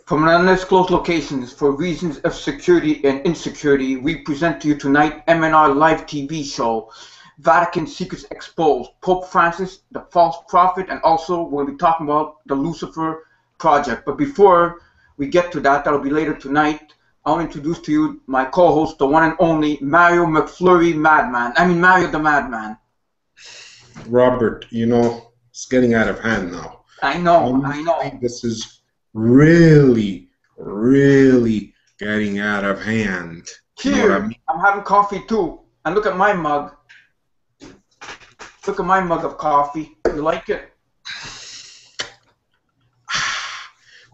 From an undisclosed locations, for reasons of security and insecurity, we present to you tonight MnR live TV show, Vatican Secrets Exposed, Pope Francis, the false prophet, and also we'll be talking about the Lucifer Project. But before we get to that, that'll be later tonight, I'll introduce to you my co-host, the one and only Mario McFlurry Madman. I mean, Mario the Madman. Robert, you know, it's getting out of hand now. I know. This is really getting out of hand. Here, you know what I mean? I'm having coffee too. And look at my mug. Look at my mug of coffee. You like it?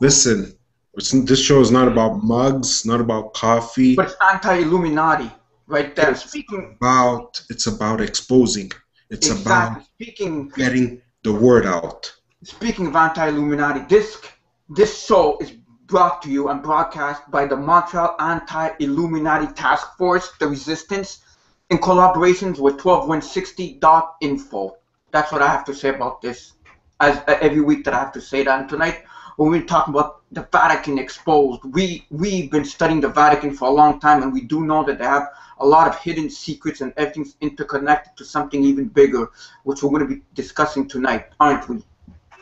Listen, this show is not about mugs, not about coffee. But it's anti-Illuminati right there. It's about exposing. It's about getting the word out. Speaking of anti-Illuminati, this show is brought to you and broadcast by the Montreal Anti-Illuminati Task Force, the Resistance, in collaborations with 12160.info. That's what I have to say about this. As every week that I have to say that. And tonight, when we're talking about the Vatican Exposed, we've been studying the Vatican for a long time, and we do know that they have a lot of hidden secrets and everything's interconnected to something even bigger, which we're going to be discussing tonight, aren't we?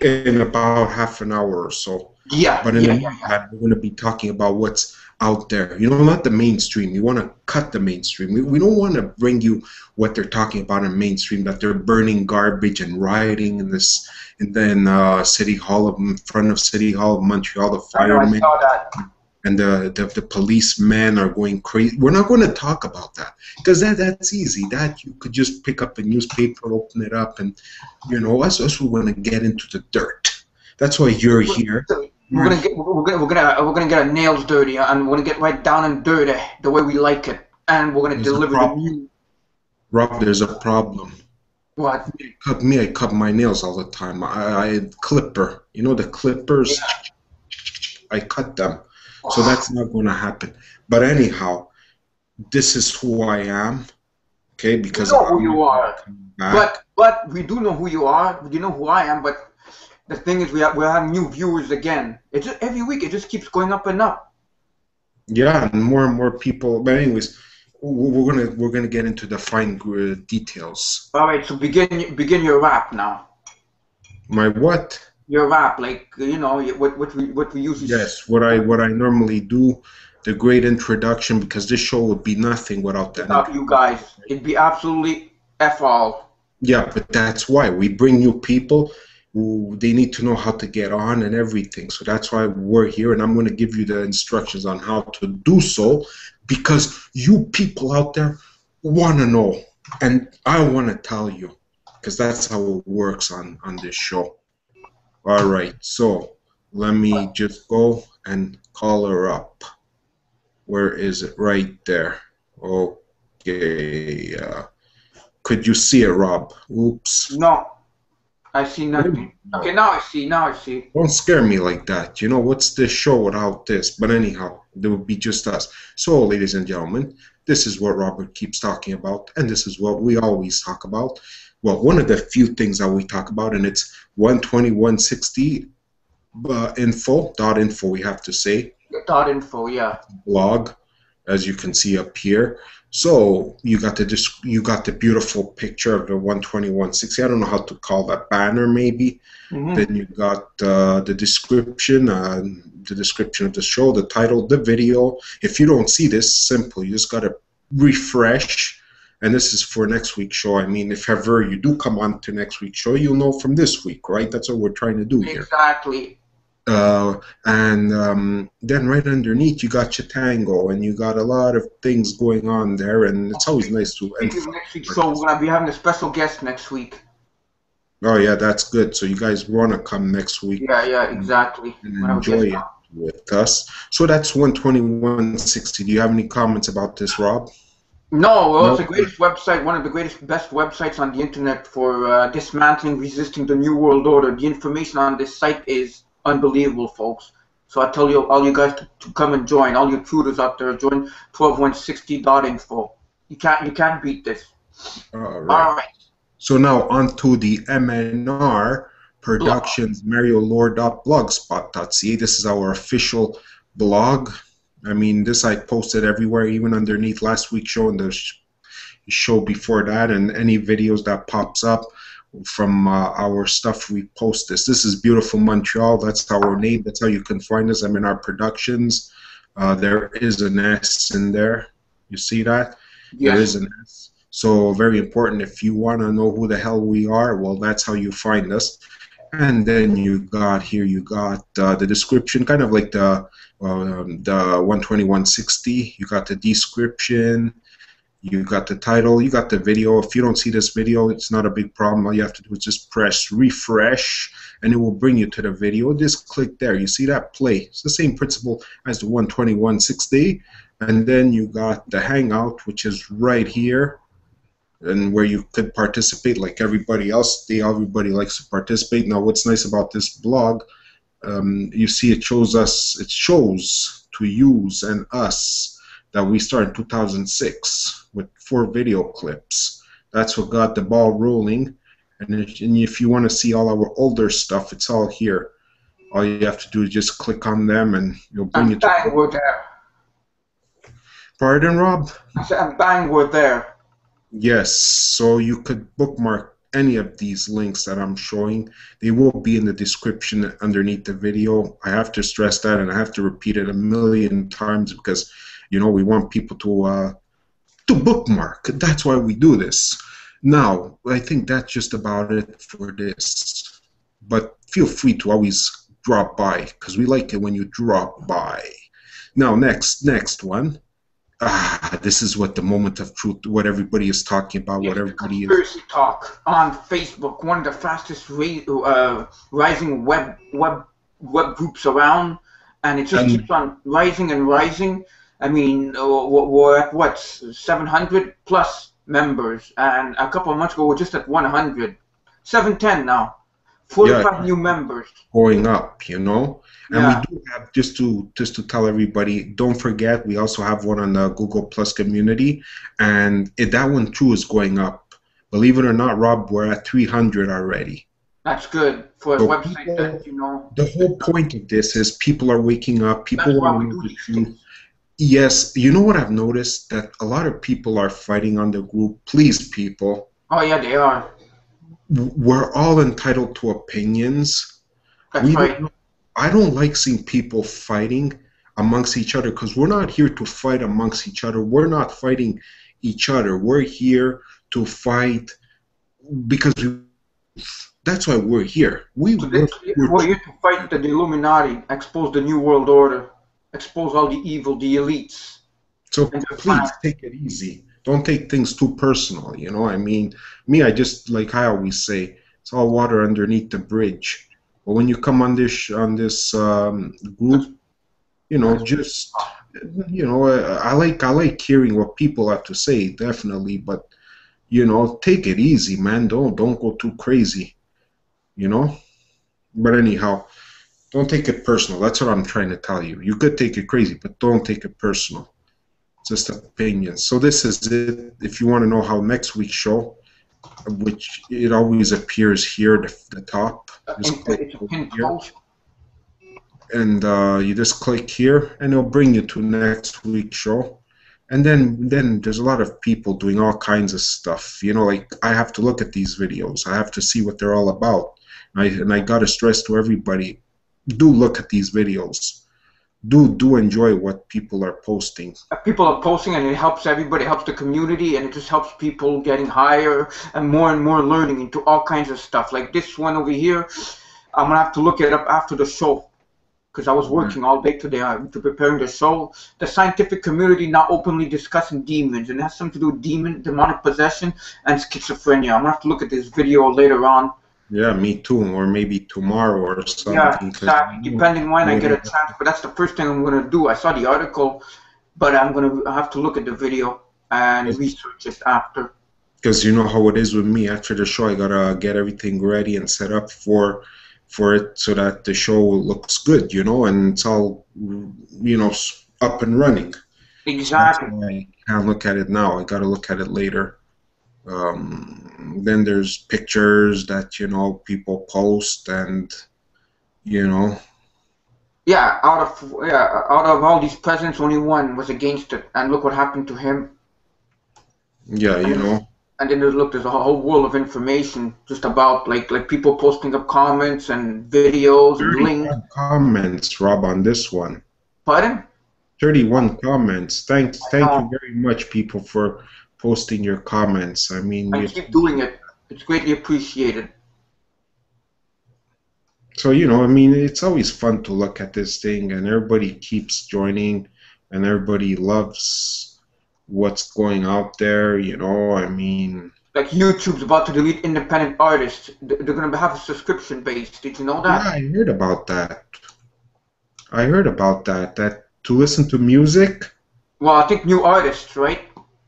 In about half an hour or so. Yeah. But in the meantime, we're going to be talking about what's out there. You know, not the mainstream. You want to cut the mainstream. We don't want to bring you what they're talking about in mainstream, that they're burning garbage and rioting in this, and then City Hall, in front of City Hall of Montreal, the firemen. I saw that. And the policemen are going crazy. We're not going to talk about that because that's easy. That you could just pick up a newspaper, open it up, and you know us we're going to get into the dirt. That's why you're here. We're gonna get our nails dirty, and we're gonna get right down and dirty the way we like it, and we're gonna deliver the news. Rob, there's a problem. What? I cut my nails all the time. I clipper. You know the clippers. Yeah. I cut them. So that's not going to happen. But anyhow, this is who I am, okay? Because we know who you are. But we do know who you are. We do know who I am. But the thing is, we're having new viewers again. It's just, every week it just keeps going up and up. Yeah, and more people. But anyways, we're gonna get into the fine details. All right. So begin your rap now. My what? Your rap, like, you know, what we usually. Yes, what I normally do, the great introduction, because this show would be nothing without that. Without you guys, it'd be absolutely F all. Yeah, but that's why we bring new people who they need to know how to get on and everything. So that's why we're here, and I'm going to give you the instructions on how to do so, because you people out there want to know, and I want to tell you, because that's how it works on this show. All right, so let me just go and call her up. Where is it? Right there. Okay. Could you see it, Rob? Oops. No, I see nothing. Okay, now I see. Don't scare me like that. You know, what's this show without this? But anyhow, there would be just us. So, ladies and gentlemen, this is what Robert keeps talking about, and this is what we always talk about. Well, one of the few things that we talk about, and it's 12160 info, we have to say. .info, yeah. Blog, as you can see up here. So you got the beautiful picture of the 12160. I don't know how to call that, banner maybe. Mm-hmm. Then you got the description of the show, the title, the video. If you don't see this, simple. You just gotta refresh. And this is for next week's show. I mean, if ever you do come on to next week's show, you'll know from this week, right? That's what we're trying to do here. Exactly. And then right underneath, you got Chitango, and you got a lot of things going on there, and it's always nice to... Next week's show, we're going to be having a special guest next week. Oh, yeah, that's good. So you guys want to come next week. Yeah, exactly. And enjoy it with us. So that's 12160. Do you have any comments about this, Rob? No, well, it's the greatest website, one of the best websites on the internet for dismantling, resisting the New World Order. The information on this site is unbelievable, folks. So I tell you, all you guys to come and join. All you tutors out there, join 12160.info. You can't beat this. All right. All right. So now on to the MnR Blog. Productions Mariolaur.blogspot.ca. This is our official blog. I mean, this I posted everywhere, even underneath last week's show and the show before that, and any videos that pops up from our stuff, we post this. This is beautiful Montreal. That's our name. That's how you can find us. MnR Productions. There is an S in there. You see that? Yes. There is an S. So very important. If you want to know who the hell we are, well, that's how you find us. And then you got here, you got the description, kind of like the 12160. You got the description. You got the title, you got the video. If you don't see this video, it's not a big problem. All you have to do is just press refresh and it will bring you to the video. Just click there. You see that? Play. It's the same principle as the 12160. And then you got the Hangout, which is right here, and where you could participate like everybody else. Everybody likes to participate. Now, what's nice about this blog, you see it shows to use and us that we started in 2006 with 4 video clips. That's what got the ball rolling. And if you want to see all our older stuff, it's all here. All you have to do is just click on them and you'll bring you to... Bang, we're there. Pardon, Rob? I said, bang, we're there. Yes, so you could bookmark any of these links that I'm showing. They will be in the description underneath the video. I have to stress that, and I have to repeat it a million times because, you know, we want people to bookmark. That's why we do this. Now, I think that's just about it for this. But feel free to always drop by because we like it when you drop by. Now, next one. This is what the moment of truth, what everybody is talking about, Yes, what everybody is. Conspiracy Talk on Facebook, one of the fastest rising web groups around, and it just keeps on rising and rising. I mean, we're at what, 700 plus members, and a couple of months ago we're just at 100, 710 now, 45 new members. Going up, you know. And Yeah. we do have, just to tell everybody, don't forget, we also have one on the Google Plus community, and that one too is going up. Believe it or not, Rob, we're at 300 already. That's good for a So website people, that, you know. the whole point of this is people are waking up, people That's why want we to know do the these truth. things. Yes, you know what I've noticed? That a lot of people are fighting on the group. Please, people, Oh yeah, they are. we're all entitled to opinions. That's right. I don't like seeing people fighting amongst each other because we're not here to fight amongst each other. We're not fighting each other. We're here to fight because that's why we're here. We're here to fight the Illuminati, expose the New World Order, expose all the evil, the elites. So please take it easy. Don't take things too personal. You know, I mean, I just, like I always say, it's all water underneath the bridge. But when you come on this group, you know, just, you know, I like hearing what people have to say, definitely. But, you know, take it easy, man. Don't go too crazy, you know. But anyhow, don't take it personal. That's what I'm trying to tell you. You could take it crazy, but don't take it personal. Just opinions. So this is it. If you want to know how next week's show, which it always appears here at the top, just click here, and you just click here, and it'll bring you to next week's show. And then there's a lot of people doing all kinds of stuff. You know, like I have to look at these videos. I have to see what they're all about. And I gotta stress to everybody: do look at these videos. Do enjoy what people are posting. People are posting, and it helps everybody, it helps the community, and it just helps people getting higher and more learning into all kinds of stuff. Like this one over here, I'm going to have to look it up after the show because I was working all day today to preparing the show. The scientific community now openly discussing demons, and it has something to do with demonic possession, and schizophrenia. I'm going to have to look at this video later on. Yeah, me too, or maybe tomorrow or something. Yeah, exactly, depending when I get a chance. But that's the first thing I'm going to do. I saw the article, but I'm going to have to look at the video and research it after. Because you know how it is with me. After the show, I got to get everything ready and set up for for it so that the show looks good, you know, and it's all, you know, up and running. So that's Exactly. why I can't look at it now. I got to look at it later. Then there's pictures that, you know, people post, and, you know. Yeah, out of all these presidents, only one was against it, and look what happened to him. Yeah, you know. And then there's a whole world of information just about like people posting up comments and videos and links. 31 comments, Rob, on this one. Pardon? 31 comments. Thank know. you very much, people, for posting your comments. I mean, And keep doing it. It's greatly appreciated. So, you know, I mean, it's always fun to look at this thing, and everybody keeps joining, and everybody loves what's going out there, you know, I mean. Like YouTube's about to delete independent artists. They're going to have a subscription base. Did you know that? Yeah, I heard about that. I heard about that. That to listen to music. Well, I think new artists, right?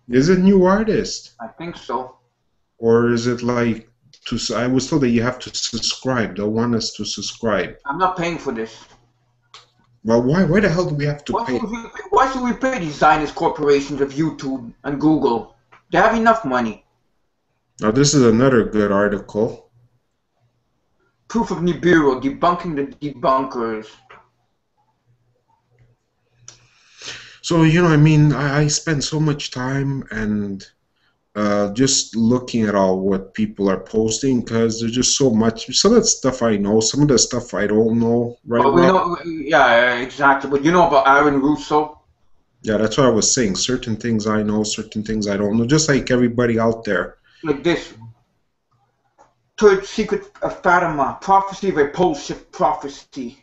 Is it new artists? I think so. Or is it like I was told that you have to subscribe. They'll want us to subscribe. I'm not paying for this. Well, why? Why the hell do we have to pay? Why should we pay these Zionist corporations of YouTube and Google? They have enough money. Now, this is another good article. Proof of Nibiru, debunking the debunkers. So, you know, I mean, I spend so much time and just looking at all what people are posting, because there's just so much. Some of the stuff I know, some of the stuff I don't know right But we now. know, yeah, exactly. But you know about Aaron Russo? Yeah, that's what I was saying. Certain things I know, certain things I don't know, just like everybody out there. Like this. Third Secret of Fatima, Prophecy of a Pole-Shift Prophecy.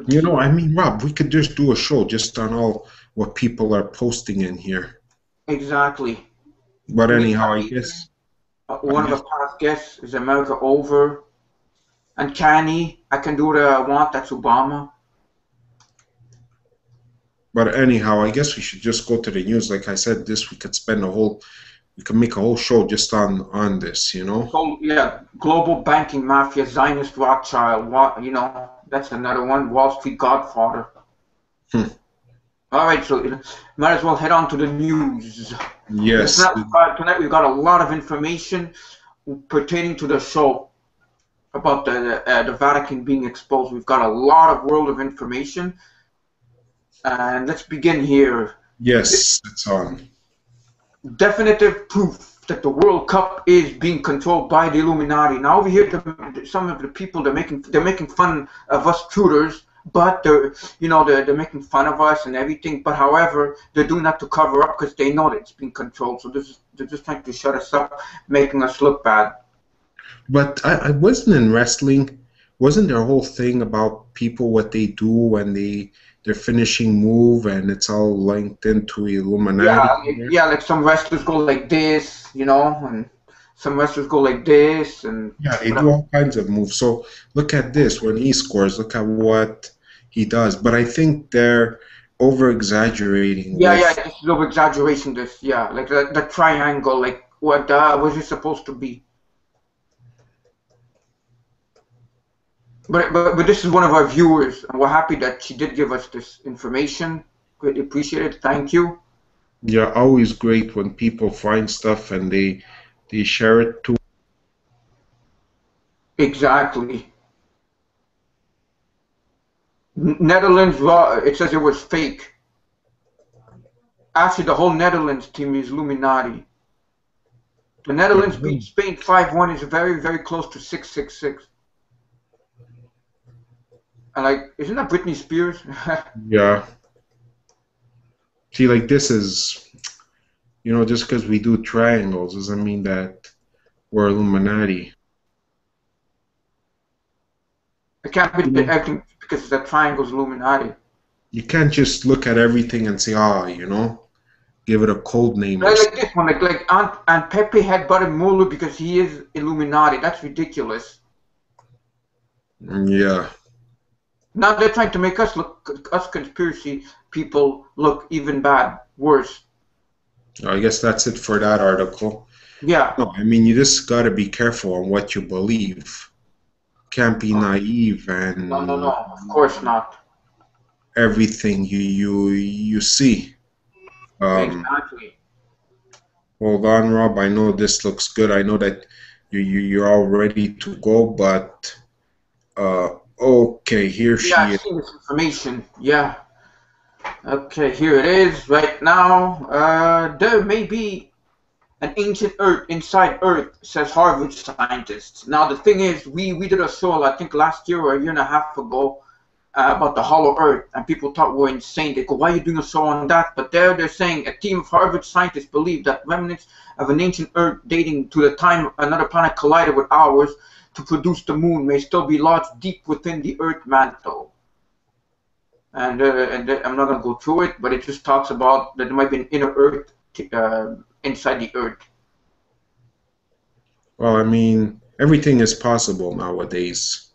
You know, I mean, Rob, we could just do a show just on all what people are posting in here. Exactly. But anyhow, I guess one of the past guests is America Over. And Canny, I can do what I want, that's Obama. But anyhow, I guess we should just go to the news. Like I said, we could spend we can make a whole show just on this, you know? So, yeah, global banking mafia, Zionist Rothschild, you know, that's another one, Wall Street Godfather. All right, so might as well head on to the news. Yes. Tonight we've got a lot of information pertaining to the show about the Vatican being exposed. We've got a lot of world of information. And let's begin here. Yes, it's on. Definitive proof that the World Cup is being controlled by the Illuminati. Now over here, some of the people they're making fun of us tutors, but they're making fun of us and everything. But however, they're doing that to cover up because they know that it's being controlled. So they're just trying to shut us up, making us look bad. But I wasn't in wrestling. Wasn't there a whole thing about people what they do when their finishing move, and it's all linked into Illuminati? Yeah, like some wrestlers go like this, you know, and some wrestlers go like this, and yeah, they do all kinds of moves. So look at this when he scores. Look at what he does. But I think they're over exaggerating. Yeah, this is over exaggeration. This, yeah, like the triangle, like what was it supposed to be? But this is one of our viewers, and we're happy that she did give us this information. Greatly appreciate it. Thank you. Yeah, always great when people find stuff and they share it too. Exactly. Netherlands, it says it was fake. Actually, the whole Netherlands team is Illuminati. The Netherlands beat Spain 5-1 is very, very close to 666. And like, isn't that Britney Spears? Yeah. See, like this is, you know, just because we do triangles doesn't mean that we're Illuminati. It can't be acting because the triangle's Illuminati. You can't just look at everything and say, you know, give it a code name. Like this one, like Aunt Pepe had butted Mueller because he is Illuminati. That's ridiculous. Yeah. Now they're trying to make us conspiracy people look even worse. I guess that's it for that article. Yeah. No, I mean, you just got to be careful on what you believe. can't be naive No, no, and no. Of course not. everything you see. Exactly. Hold on, Rob. I know this looks good. I know that you're all ready to go, but okay, here Yeah, she I've is. seen this information. Yeah. Okay, here it is right now. There may be an ancient Earth inside Earth, says Harvard scientists. Now the thing is, we did a show I think last year or a year and a half ago about the hollow Earth, and people thought we were insane. They go, "Why are you doing a show on that?" But they're saying a team of Harvard scientists believe that remnants of an ancient Earth dating to the time another planet collided with ours to produce the Moon may still be lodged deep within the Earth mantle. And I'm not going to go through it, but it just talks about that there might be an inner Earth inside the Earth. Well, I mean, everything is possible nowadays.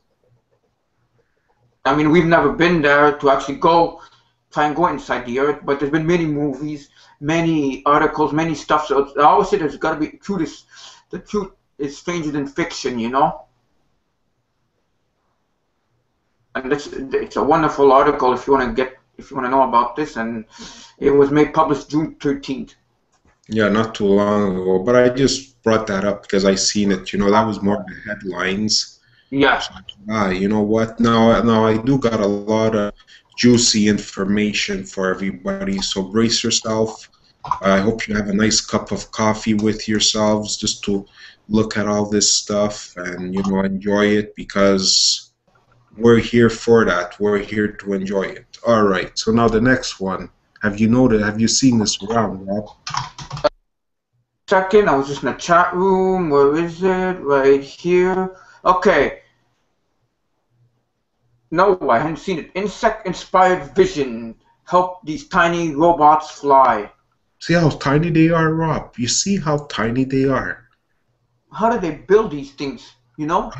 I mean, we've never been there to actually try and go inside the Earth, but there's been many movies, many articles, many stuff. So I always say there's got to be truth. The truth is stranger than fiction, you know. And it's a wonderful article if you want to know about this, and it was published June 13th. Yeah, not too long ago, but I just brought that up because I seen it. You know, that was more the headlines. Yeah. You know what? Now I do got a lot of juicy information for everybody. So brace yourself. I hope you have a nice cup of coffee with yourselves just to look at all this stuff and enjoy it because we're here for that. We're here to enjoy it. All right. So now the next one. Have you seen this around, Rob? Second, I was just in a chat room. Where is it? Right here. Okay. No, I hadn't seen it. Insect-inspired vision help these tiny robots fly. See how tiny they are, Rob? You see how tiny they are? How do they build these things, you know?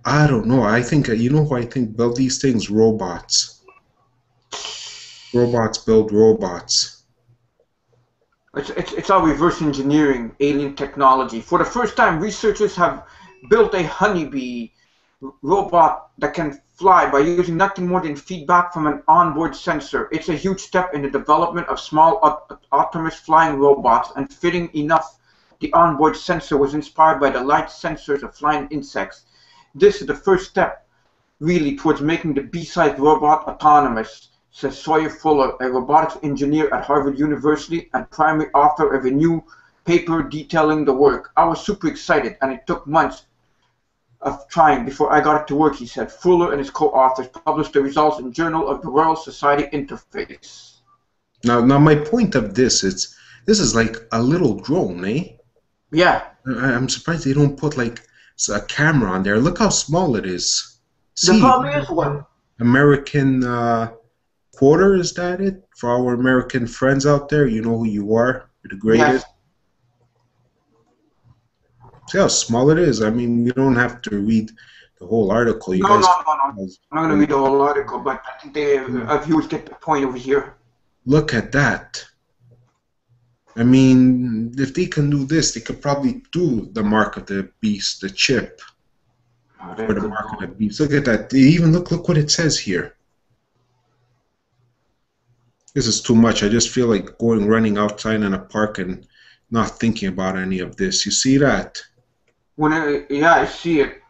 I don't know. I think, you know who I think build these things? Robots. Robots build robots. It's all reverse engineering, alien technology. For the first time, researchers have built a honeybee robot that can fly by using nothing more than feedback from an onboard sensor. It's a huge step in the development of small autonomous flying robots, and fitting enough, the onboard sensor was inspired by the light sensors of flying insects. This is the first step, really, towards making the bee-sized robot autonomous, says Sawyer Fuller, a robotics engineer at Harvard University and primary author of a new paper detailing the work. I was super excited, and it took months of trying before I got it to work, he said. Fuller and his co-authors published the results in Journal of the Royal Society Interface. Now my point of this is like a little drone, eh? Yeah. I'm surprised they don't put like a camera on there. Look how small it is. See, the problem is what? American quarter, is that it? For our American friends out there, you know who you are. You're the greatest. Yes. See how small it is? I mean, you don't have to read the whole article. You guys. No. I'm not going to read the whole article, but I think our viewers get the point over here. Look at that. I mean, if they can do this, they could probably do the mark of the beast, the chip. For the mark of the beast. Look at that. Even look what it says here. This is too much. I just feel like running outside in a park and not thinking about any of this. You see that? Yeah, I see it.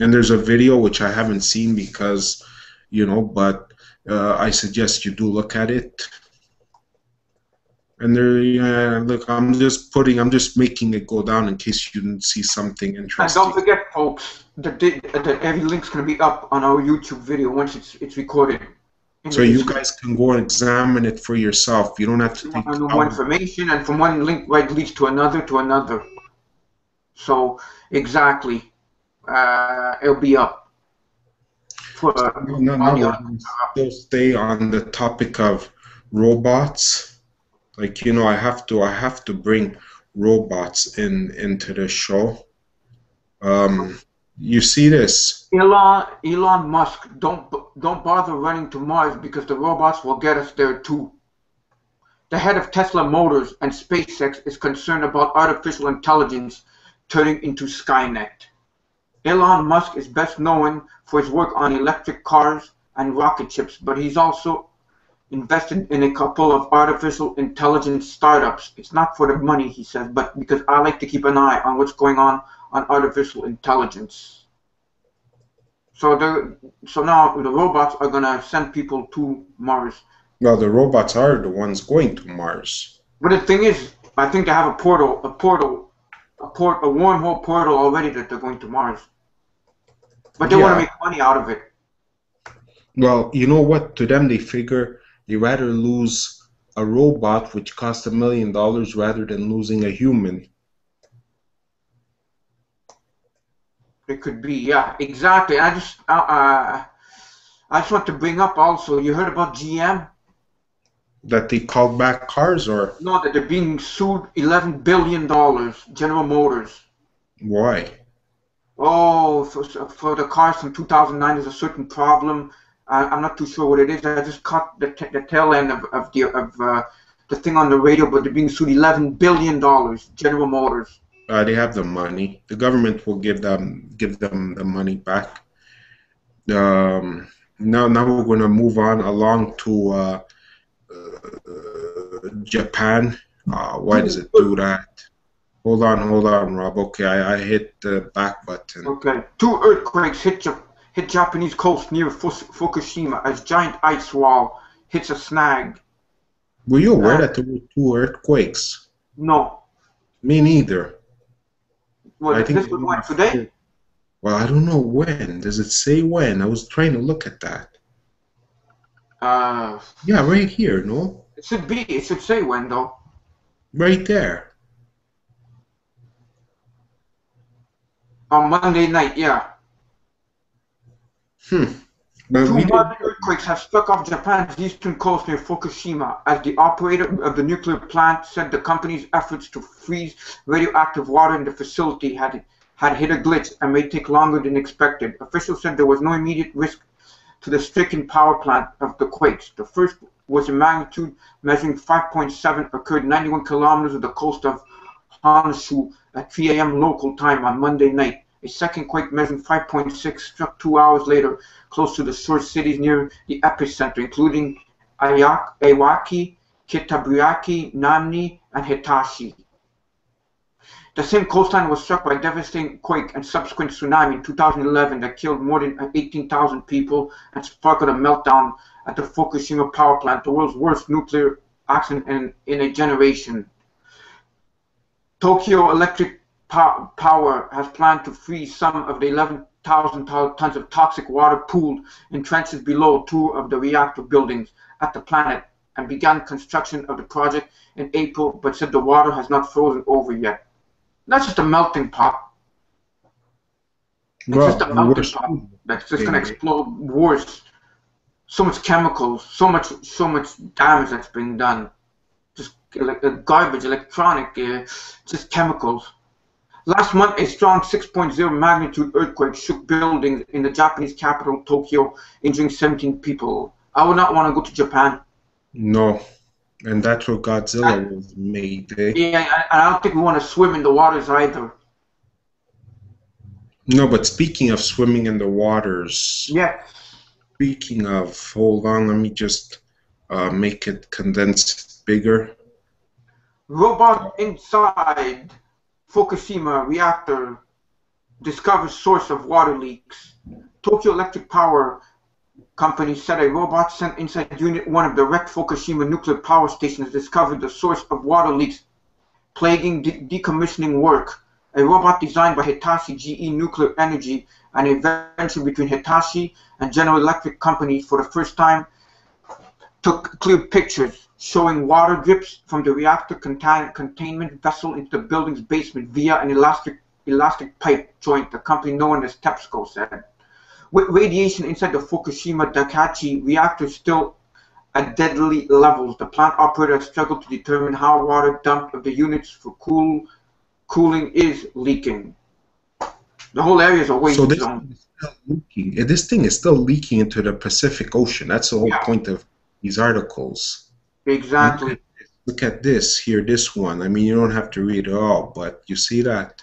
And there's a video which I haven't seen because, but I suggest you do look at it. And there, look, I'm just making it go down in case you didn't see something interesting. And don't forget, folks, that every link's going to be up on our YouTube video once it's recorded. So you guys can go and examine it for yourself. You don't have to take more information, and from one link leads to another So exactly, it'll be up. Still stay on the topic of robots. Like I have to bring robots into the show. You see this? Elon Musk, don't bother running to Mars because the robots will get us there too. The head of Tesla Motors and SpaceX is concerned about artificial intelligence turning into Skynet. Elon Musk is best known for his work on electric cars and rocket ships, but he's also invested in a couple of artificial intelligence startups. It's not for the money, he says, but because I like to keep an eye on what's going on artificial intelligence. So now the robots are gonna send people to Mars. Well, the robots are the ones going to Mars. But the thing is, I think they have a wormhole portal already that they're going to Mars. But they want to make money out of it. Well, you know what? To them, they figure they rather lose a robot which costs $1 million rather than losing a human. It could be, yeah, exactly. I just want to bring up also. You heard about GM? That they called back cars, or no? That they're being sued $11 billion. General Motors. Why? Oh, for the cars from 2009, there's a certain problem. I'm not too sure what it is. I just caught the tail end of the thing on the radio, but they're being sued $11 billion. General Motors. They have the money. The government will give them the money back. Now we're going to move on along to Japan. Why does it do that? Hold on, Rob. Okay, I hit the back button. Okay. 2 earthquakes hit Japanese coast near Fukushima as giant ice wall hits a snag. Were you aware that there were 2 earthquakes? No. Me neither. Well, this was when? Today? Well, I don't know when. Does it say when? I was trying to look at that. Yeah, right here, no? It should be. It should say when, though. Right there. On Monday night, yeah. 2 violent earthquakes have struck off Japan's eastern coast near Fukushima as the operator of the nuclear plant said the company's efforts to freeze radioactive water in the facility had hit a glitch and may take longer than expected. Officials said there was no immediate risk to the stricken power plant of the quakes. The first was a magnitude measuring 5.7, occurred 91 kilometers of the coast of Honshu at 3 a.m. local time on Monday night. A second quake measuring 5.6 struck 2 hours later close to the source cities near the epicenter, including Iwaki, Kitabuaki, Namni, and Hitachi. The same coastline was struck by a devastating quake and subsequent tsunami in 2011 that killed more than 18,000 people and sparked a meltdown at the Fukushima power plant, the world's worst nuclear accident in a generation. Tokyo Electric Power has planned to freeze some of the 11,000 tons of toxic water pooled in trenches below 2 of the reactor buildings at the plant and began construction of the project in April, but said the water has not frozen over yet. That's just a melting pot. It's just a melting pot that's just going to explode worse. So much chemicals, so much damage that's been done. Just garbage, electronic, just chemicals. Last month, a strong 6.0 magnitude earthquake shook buildings in the Japanese capital, Tokyo, injuring 17 people. I would not want to go to Japan. No, and that's where Godzilla was made. Eh? Yeah, I don't think we want to swim in the waters either. No, but speaking of swimming in the waters. Yeah. Speaking of, hold on, let me just make it condensed bigger. Robot inside Fukushima reactor discovers source of water leaks. Tokyo Electric Power Company said a robot sent inside Unit 1 of the wrecked Fukushima nuclear power station has discovered the source of water leaks plaguing decommissioning work. A robot designed by Hitachi GE Nuclear Energy and a venture between Hitachi and General Electric Company for the first time took clear pictures showing water drips from the reactor containment vessel into the building's basement via an elastic pipe joint, the company known as TEPSCO said. With radiation inside the Fukushima Daiichi reactor still at deadly levels, the plant operator struggled to determine how water dumped of the units for cooling is leaking. The whole area is a waste zone. This thing is still leaking into the Pacific Ocean. That's the whole point of these articles. Exactly. Look at this here, this one. I mean, you don't have to read it all, but you see that?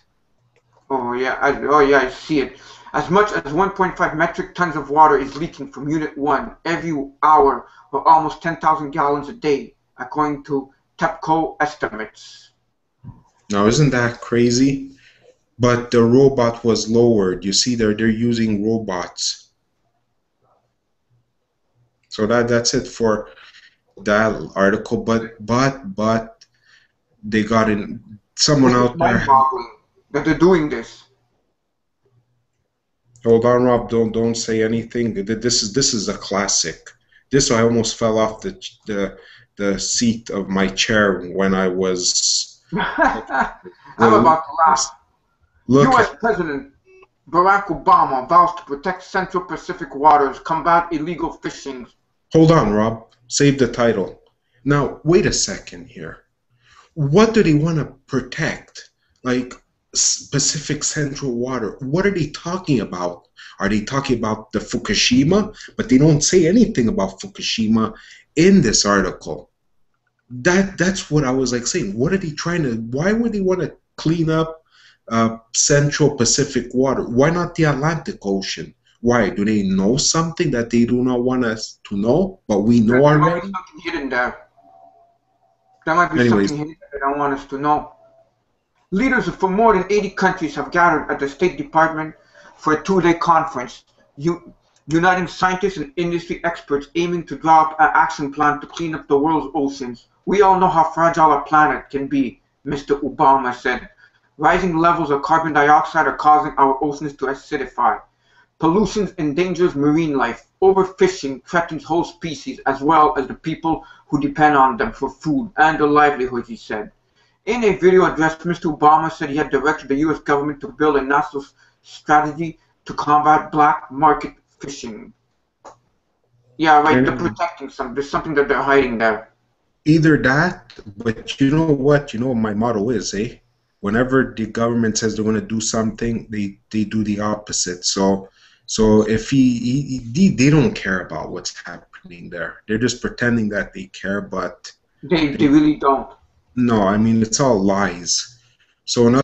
I see it. As much as 1.5 metric tons of water is leaking from Unit 1 every hour, or almost 10,000 gallons a day, according to TEPCO estimates. Now, isn't that crazy? But the robot was lowered. You see, they're using robots. So that's it for that article. But they got in someone out there. Mind-boggling that they're doing this. Hold on, Rob. Don't say anything. This is a classic. This I almost fell off the seat of my chair when I was. I'm about to laugh. U.S. President Barack Obama vows to protect Central Pacific waters, combat illegal fishing. Hold on, Rob. Save the title. Now, wait a second here. What do they want to protect? Like Pacific Central water. What are they talking about? Are they talking about the Fukushima? But they don't say anything about Fukushima in this article. That's what I was like saying. What are they trying to? Why would they want to clean up Central Pacific water? Why not the Atlantic Ocean? Why? Do they know something that they do not want us to know, but we know already? There might be something hidden there. There might be something hidden that they don't want us to know. Leaders from more than 80 countries have gathered at the State Department for a 2-day conference, uniting scientists and industry experts aiming to draw up an action plan to clean up the world's oceans. We all know how fragile our planet can be, Mr. Obama said. Rising levels of carbon dioxide are causing our oceans to acidify. Pollution endangers marine life. Overfishing threatens whole species as well as the people who depend on them for food and their livelihoods, he said. In a video address, Mr. Obama said he had directed the U.S. government to build a national strategy to combat black market fishing. Yeah, right, they're protecting something. There's something that they're hiding there. Either that, but you know what? You know what my motto is, eh? Whenever the government says they're going to do something, they do the opposite. So if they don't care about what's happening there. They're just pretending that they care, but they really don't. No, I mean, it's all lies. So another,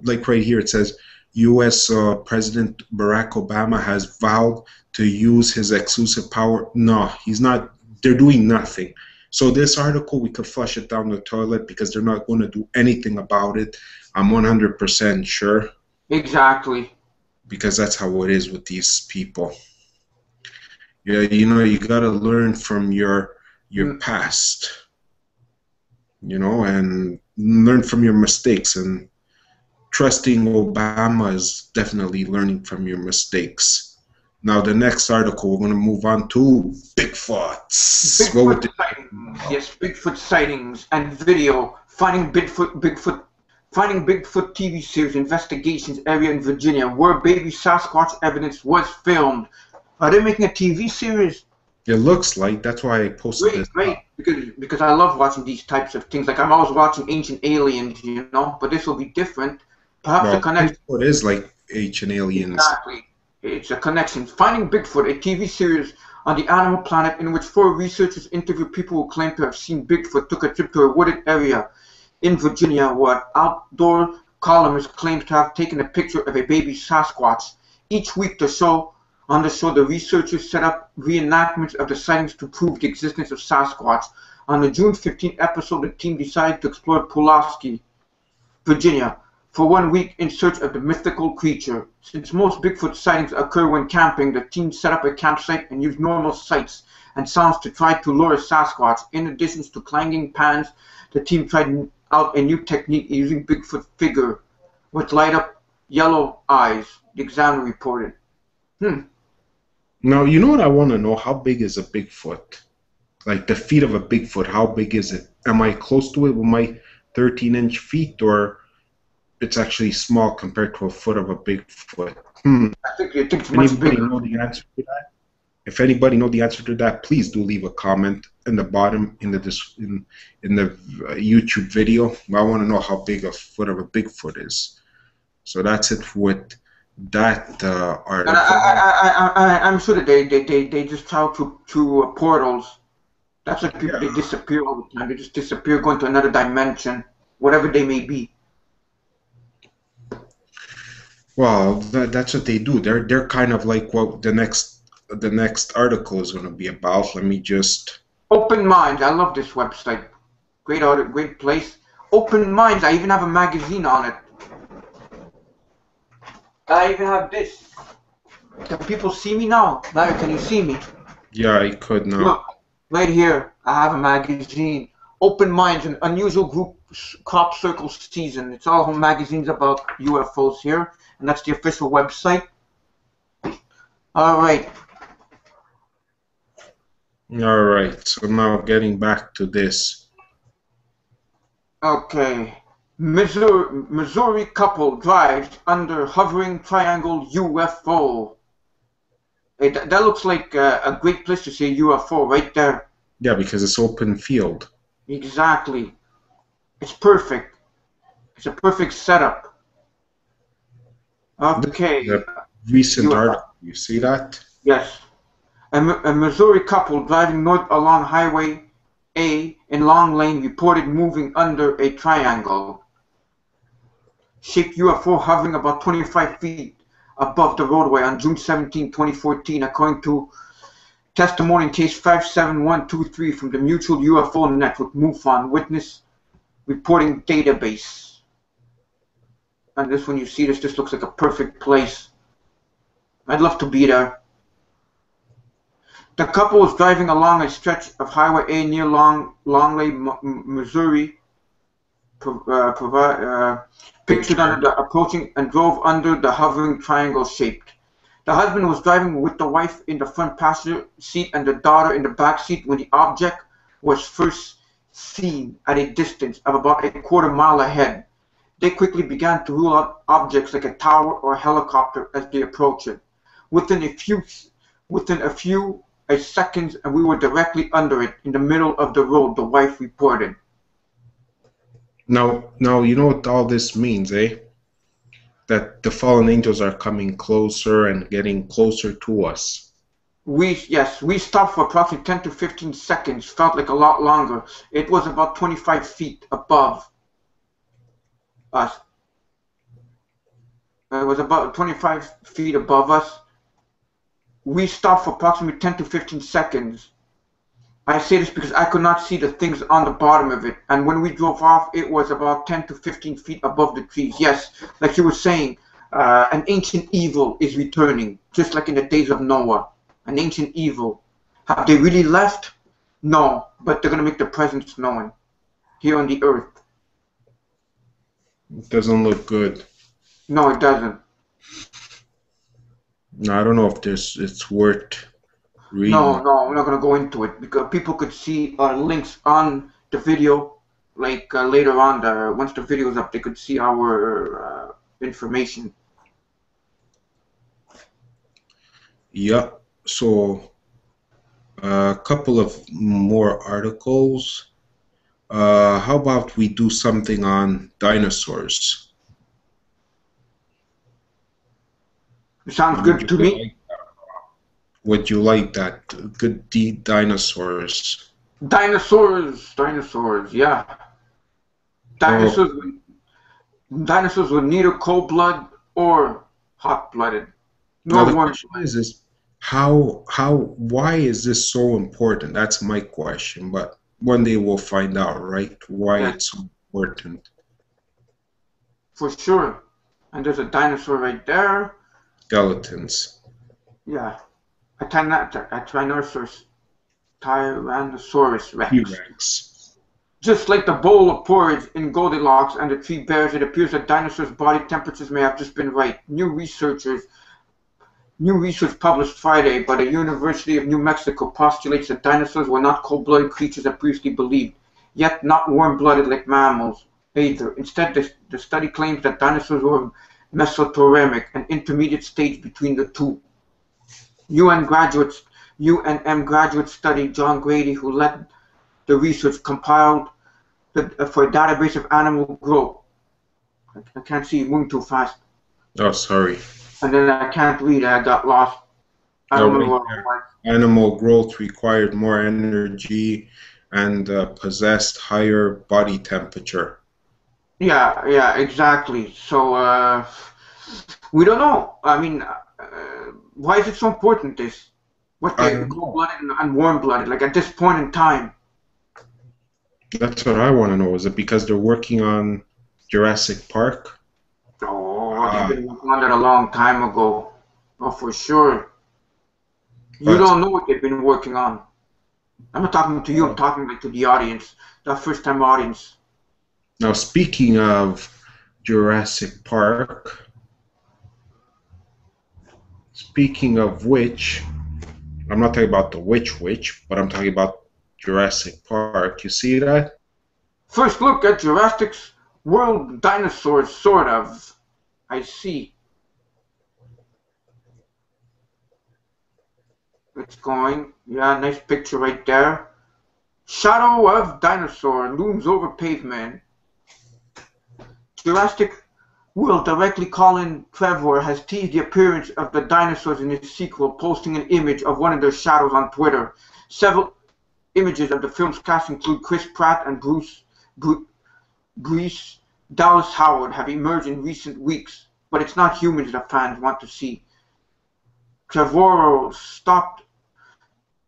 like right here, it says U.S. President Barack Obama has vowed to use his exclusive power. No, he's not. They're doing nothing. So this article, we could flush it down the toilet because they're not going to do anything about it. I'm 100% sure. Exactly. Because that's how it is with these people. Yeah, you know, you got to learn from your past, you know, and learn from your mistakes. And trusting Obama is definitely learning from your mistakes. Now, the next article, we're going to move on to Bigfoots. Yes, Bigfoot sightings and video. Finding Bigfoot TV series investigations area in Virginia where baby Sasquatch evidence was filmed. Are they making a TV series? It looks like. That's why I posted this. Great, because I love watching these types of things. Like I'm always watching Ancient Aliens, you know, but this will be different. Perhaps the connection. It is like Ancient Aliens. Exactly. It's a connection. Finding Bigfoot, a TV series on the Animal Planet in which 4 researchers interview people who claim to have seen Bigfoot, took a trip to a wooded area in Virginia where outdoor columnist claims to have taken a picture of a baby Sasquatch. Each week on the show, the researchers set up reenactments of the sightings to prove the existence of Sasquatch. On the June 15th episode, the team decided to explore Pulaski, Virginia, for 1 week in search of the mythical creature. Since most Bigfoot sightings occur when camping, the team set up a campsite and used normal sights and sounds to try to lure a Sasquatch. In addition to clanging pans, the team tried out a new technique using Bigfoot figure with light-up yellow eyes, the Examiner reported. Now, you know what I want to know? How big is a Bigfoot? Like the feet of a Bigfoot, how big is it? Am I close to it with my 13-inch feet, or it's actually small compared to a foot of a Bigfoot? I think it's much bigger. Know the answer to that? If anybody know the answer to that, please do leave a comment in the bottom in the YouTube video. I want to know how big a foot of a Bigfoot is. So that's it with that article. I'm sure that they just travel to portals. That's like people, they disappear all the time. They just disappear, going to another dimension, whatever they may be. Well, that's what they do. They're kind of like what the next article is going to be about. Let me just. Open Minds. I love this website. Great audit, great place. Open Minds. I even have a magazine on it. I even have this. Can people see me now? Larry, can you see me? Yeah, I could now. Look, right here, I have a magazine. Open Minds, an unusual group crop circle season. It's all magazines about UFOs here, and that's the official website. All right. All right. So now getting back to this. Okay. Missouri couple drives under hovering triangle UFO. Hey, that looks like a great place to see a UFO right there. Yeah, because it's open field. Exactly. It's perfect. It's a perfect setup. Okay. The recent article, you see that? Yes. A Missouri couple driving north along Highway A in Long Lane reported moving under a triangle shaped UFO hovering about 25 feet above the roadway on June 17, 2014, according to testimony in case 57123 from the Mutual UFO Network MUFON Witness Reporting Database. And this, when you see this looks like a perfect place. I'd love to be there. The couple was driving along a stretch of Highway A near Long Lake, Missouri, pictured under the approaching, and drove under the hovering triangle shaped. The husband was driving with the wife in the front passenger seat and the daughter in the back seat when the object was first seen at a distance of about a quarter-mile ahead. They quickly began to rule out objects like a tower or a helicopter as they approached it. Within a few seconds, and we were directly under it, in the middle of the road, the wife reported. Now, you know what all this means, eh? That the fallen angels are coming closer and getting closer to us. We stopped for approximately 10 to 15 seconds. Felt like a lot longer. It was about 25 feet above us. It was about 25 feet above us. We stopped for approximately 10 to 15 seconds. I say this because I could not see the things on the bottom of it. And when we drove off, it was about 10 to 15 feet above the trees. Yes, like you were saying, an ancient evil is returning, just like in the days of Noah. An ancient evil. Have they really left? No, but they're going to make their presence known here on the earth. It doesn't look good. No, it doesn't. No, I don't know if it's worth reading. No, I'm not going to go into it because people could see links on the video, like later on, once the video is up, they could see our information. Yeah, so a couple of more articles. How about we do something on dinosaurs? Sounds good to me. Would you like that? Good dinosaurs. Dinosaurs, yeah. Dinosaurs were neither cold-blooded or hot-blooded. Now the question is why is this so important? That's my question, but one day we'll find out, right? Why it's so important. For sure. And there's a dinosaur right there. Skeletons. Yeah. A Tyrannosaurus Rex. T-Rex. Just like the bowl of porridge in Goldilocks and the three bears, it appears that dinosaurs' body temperatures may have just been right. New research published Friday by the University of New Mexico postulates that dinosaurs were not cold-blooded creatures as previously believed, yet not warm-blooded like mammals either. Instead, the study claims that dinosaurs were Mesothoremic, an intermediate stage between the two. UNM graduate study John Grady, who led the research, compiled for a database of animal growth. I can't see, moving too fast. Oh, sorry. And then I can't read, I got lost. I don't know what it was. Animal growth required more energy and possessed higher body temperature. Yeah, exactly. So, We don't know. I mean, why is it so important, this? What, I they're don't know. cold-blooded and warm-blooded, like at this point in time? That's what I want to know. Is it because they're working on Jurassic Park? Oh, they've Ah, been working on that a long time ago. Oh, for sure. You but don't know what they've been working on. I'm not talking to you, I'm talking like to the audience, the first-time audience. now speaking of Jurassic Park, speaking of which, I'm not talking about the witch, but I'm talking about Jurassic Park. You see that? First look at Jurassic World dinosaurs, sort of. I see. It's going. Yeah, nice picture right there. Shadow of dinosaur looms over pavement. Jurassic World directly Colin Trevorrow has teased the appearance of the dinosaurs in his sequel, posting an image of one of their shadows on Twitter. Several images of the film's cast include Chris Pratt and Bryce Dallas Howard have emerged in recent weeks, but it's not humans that fans want to see. Trevorrow stopped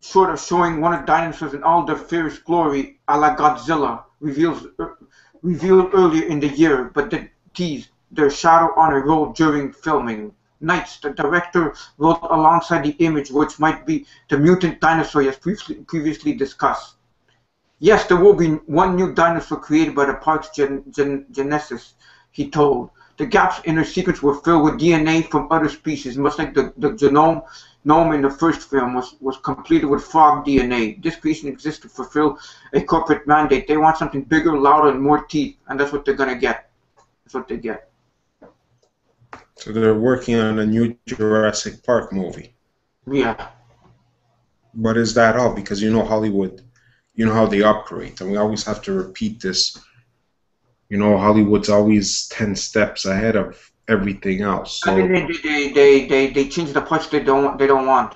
short of showing one of the dinosaurs in all their fierce glory, a la Godzilla, revealed earlier in the year, but they teased their shadow on a road during filming. Knights, the director, wrote alongside the image, which might be the mutant dinosaur as previously discussed. Yes, there will be one new dinosaur created by the park's genesis, he told. The gaps in her sequence were filled with DNA from other species, much like the genome in the first film was completed with frog DNA. This creation exists to fulfill a corporate mandate. They want something bigger, louder, and more teeth, and that's what they're going to get. That's what they get. So they're working on a new Jurassic Park movie. Yeah. But is that all? Because you know Hollywood, you know how they operate, and we always have to repeat this. You know, Hollywood's always 10 steps ahead of everything else. So, I mean, they change the parts they don't want.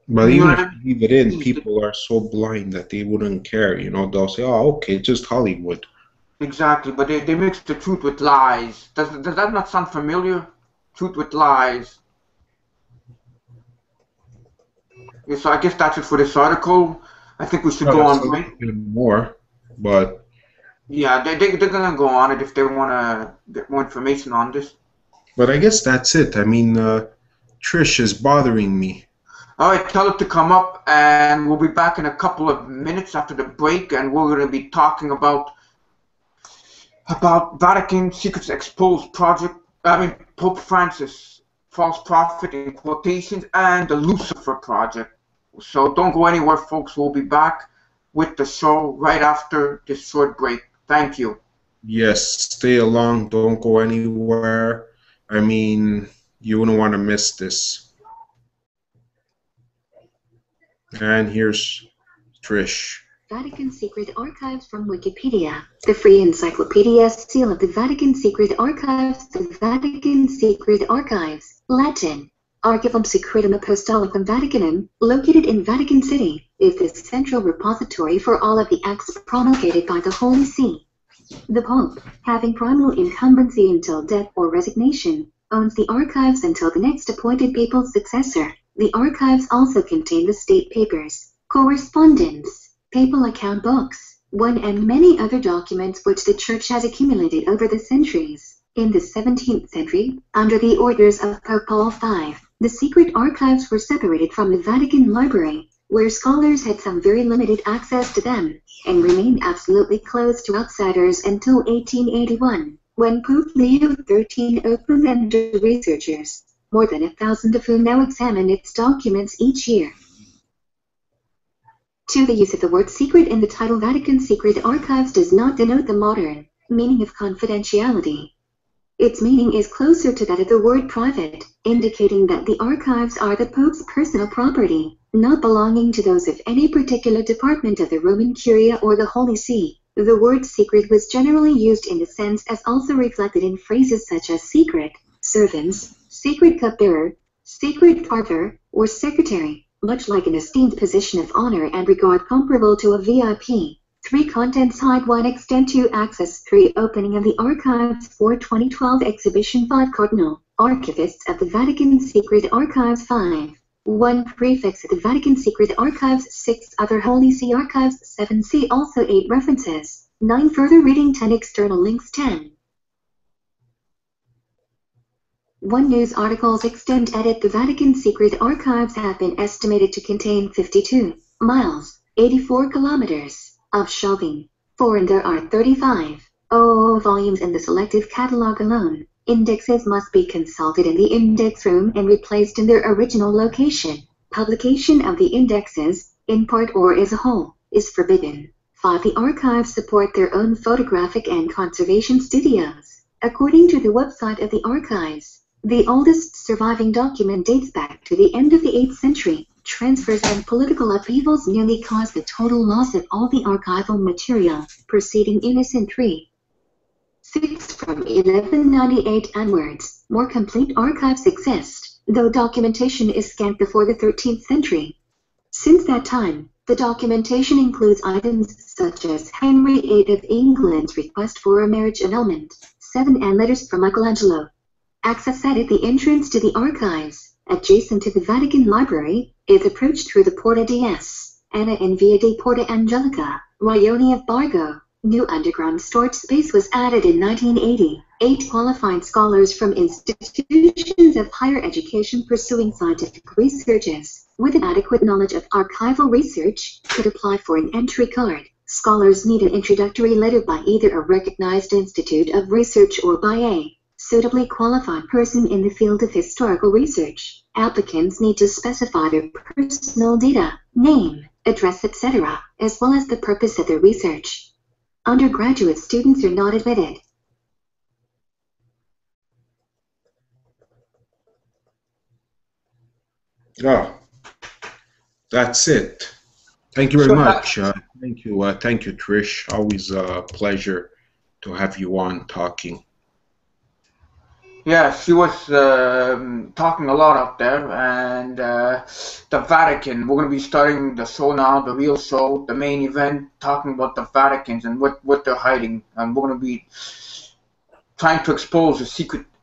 but You know even what if I you leave it in, mean? people are so blind that they wouldn't care. You know, they'll say, "Oh, okay, it's just Hollywood." Exactly, but they mix the truth with lies. Does that not sound familiar? Truth with lies. Yeah, so I guess that's it for this article. I think we should No, go there's on a little break. bit more, but Yeah, they're gonna go on it if they wanna get more information on this. I guess that's it. I mean, Trish is bothering me. All right, tell her to come up, and we'll be back in a couple of minutes after the break, and we're gonna be talking about Vatican Secrets Exposed project. I mean, Pope Francis, false prophet in quotations, and the Lucifer Project. So don't go anywhere, folks. We'll be back with the show right after this short break. Thank you. Yes, stay along. Don't go anywhere. I mean, you wouldn't want to miss this. And here's Trish. Vatican Secret Archives from Wikipedia. The free encyclopedia seal of the Vatican Secret Archives. The Vatican Secret Archives, Latin. Archivum Secretum Apostolicum Vaticanum, located in Vatican City, is the central repository for all of the acts promulgated by the Holy See. The Pope, having primal incumbency until death or resignation, owns the archives until the next appointed papal successor. The archives also contain the state papers, correspondence, papal account books, and many other documents which the Church has accumulated over the centuries. In the 17th century, under the orders of Pope Paul V, the secret archives were separated from the Vatican Library, where scholars had some very limited access to them, and remained absolutely closed to outsiders until 1881, when Pope Leo XIII opened them to researchers, more than 1,000 of whom now examine its documents each year. The use of the word secret in the title Vatican Secret Archives does not denote the modern meaning of confidentiality. Its meaning is closer to that of the word private, indicating that the archives are the Pope's personal property, not belonging to those of any particular department of the Roman Curia or the Holy See. The word secret was generally used in the sense as also reflected in phrases such as secret, servants, sacred cupbearer, sacred carver, or secretary, much like an esteemed position of honor and regard comparable to a VIP. 3. Content Side 1. Extend to access. 3. Opening of the archives. 4. 2012 Exhibition. 5. Cardinal Archivists of the Vatican Secret Archives. 5. 1. Prefix of the Vatican Secret Archives. 6. Other Holy See Archives. 7. See also 8. References. 9. Further reading. 10. External links. 10. 1. News articles. Extend. Edit. The Vatican Secret Archives have been estimated to contain 52 miles, 84 kilometers of shelving. 4. And there are 35 volumes in the selective catalog alone. Indexes must be consulted in the index room and replaced in their original location. Publication of the indexes, in part or as a whole, is forbidden. 5. The archives support their own photographic and conservation studios. According to the website of the archives, the oldest surviving document dates back to the end of the 8th century. Transfers and political upheavals nearly caused the total loss of all the archival material preceding Innocent III. 6. From 1198 onwards, more complete archives exist, though documentation is scant before the 13th century. Since that time, the documentation includes items such as Henry VIII of England's request for a marriage annulment, 7. And letters from Michelangelo. Access at the entrance to the archives, adjacent to the Vatican Library, is approached through the Porta Dies Anna and Via de Porta Angelica, Rione of Bargo. New underground storage space was added in 1980. 8. Qualified scholars from institutions of higher education pursuing scientific researches, with an adequate knowledge of archival research, could apply for an entry card. Scholars need an introductory letter by either a recognized institute of research or by a suitably qualified person in the field of historical research. Applicants need to specify their personal data, name, address, etc., as well as the purpose of their research. Undergraduate students are not admitted. Oh, that's it. Thank you very much. Thank you, Trish. Always a pleasure to have you on talking. Yeah, she was talking a lot up there, and the Vatican. We're going to be starting the show now, the real show, the main event, talking about the Vaticans and what they're hiding. And we're going to be trying to expose the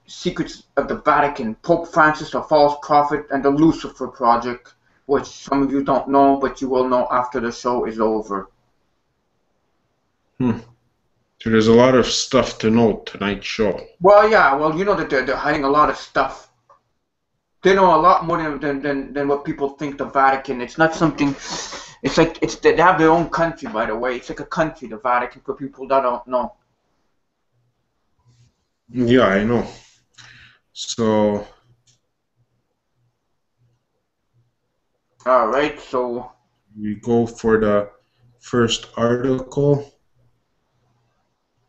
secrets of the Vatican, Pope Francis, a false prophet, and the Lucifer Project, which some of you don't know, but you will know after the show is over. So there's a lot of stuff to know tonight's show. Well, yeah. Well, you know that they're hiding a lot of stuff. They know a lot more than what people think. The Vatican. It's not something. It's like they have their own country, by the way. It's like a country, the Vatican, for people that don't know. Yeah, I know. So. All right. So. We go for the first article.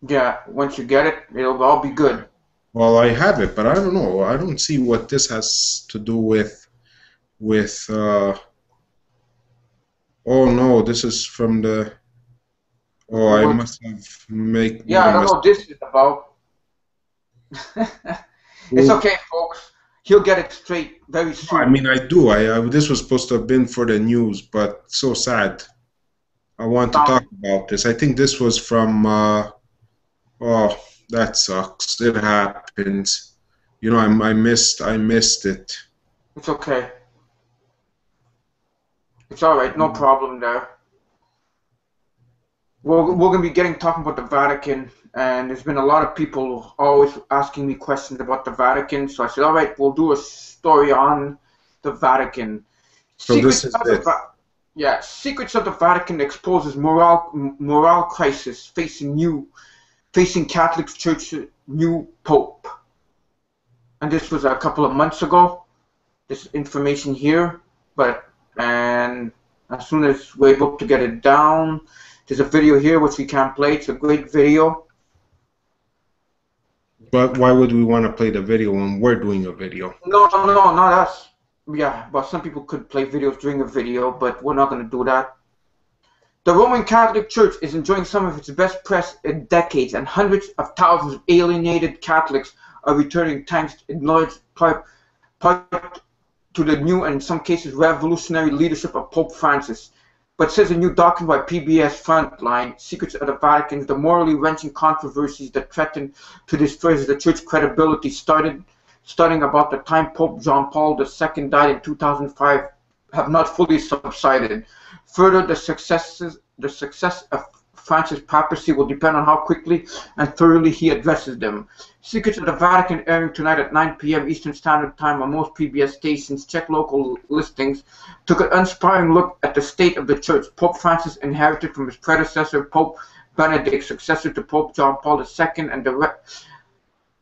Yeah, once you get it, it'll all be good. Well, I have it, but I don't know. I don't see what this has to do with oh no, this is from the. Oh, I must have make. Yeah, I don't know what this is about. It's okay, folks. He'll get it straight very soon. I mean, I do. This was supposed to have been for the news, but so sad. I want to talk about this. I think this was from. Oh, that sucks. It happens. You know, I missed it. It's okay. It's all right. No problem there. We're going to be talking about the Vatican, and there's been a lot of people always asking me questions about the Vatican. So I said, all right, we'll do a story on the Vatican. So this is it. Yeah, Secrets of the Vatican exposes moral crisis facing Catholic Church's new Pope. And this was a couple of months ago, this information here, and as soon as we're able to get it down, there's a video here which we can't play. It's a great video. But why would we want to play the video when we're doing a video? No, not us. Yeah, but some people could play videos during a video, but we're not going to do that. The Roman Catholic Church is enjoying some of its best press in decades, and hundreds of thousands of alienated Catholics are returning thanks in large part to the new and in some cases revolutionary leadership of Pope Francis. But says a new document by PBS Frontline, Secrets of the Vatican, the morally wrenching controversies that threaten to destroy the Church's credibility starting about the time Pope John Paul II died in 2005 have not fully subsided. Further, the success of Francis' papacy will depend on how quickly and thoroughly he addresses them. Secrets of the Vatican airing tonight at 9 p.m. Eastern Standard Time on most PBS stations. Check local listings. Took an uninspiring look at the state of the Church. Pope Francis inherited from his predecessor, Pope Benedict, successor to Pope John Paul II,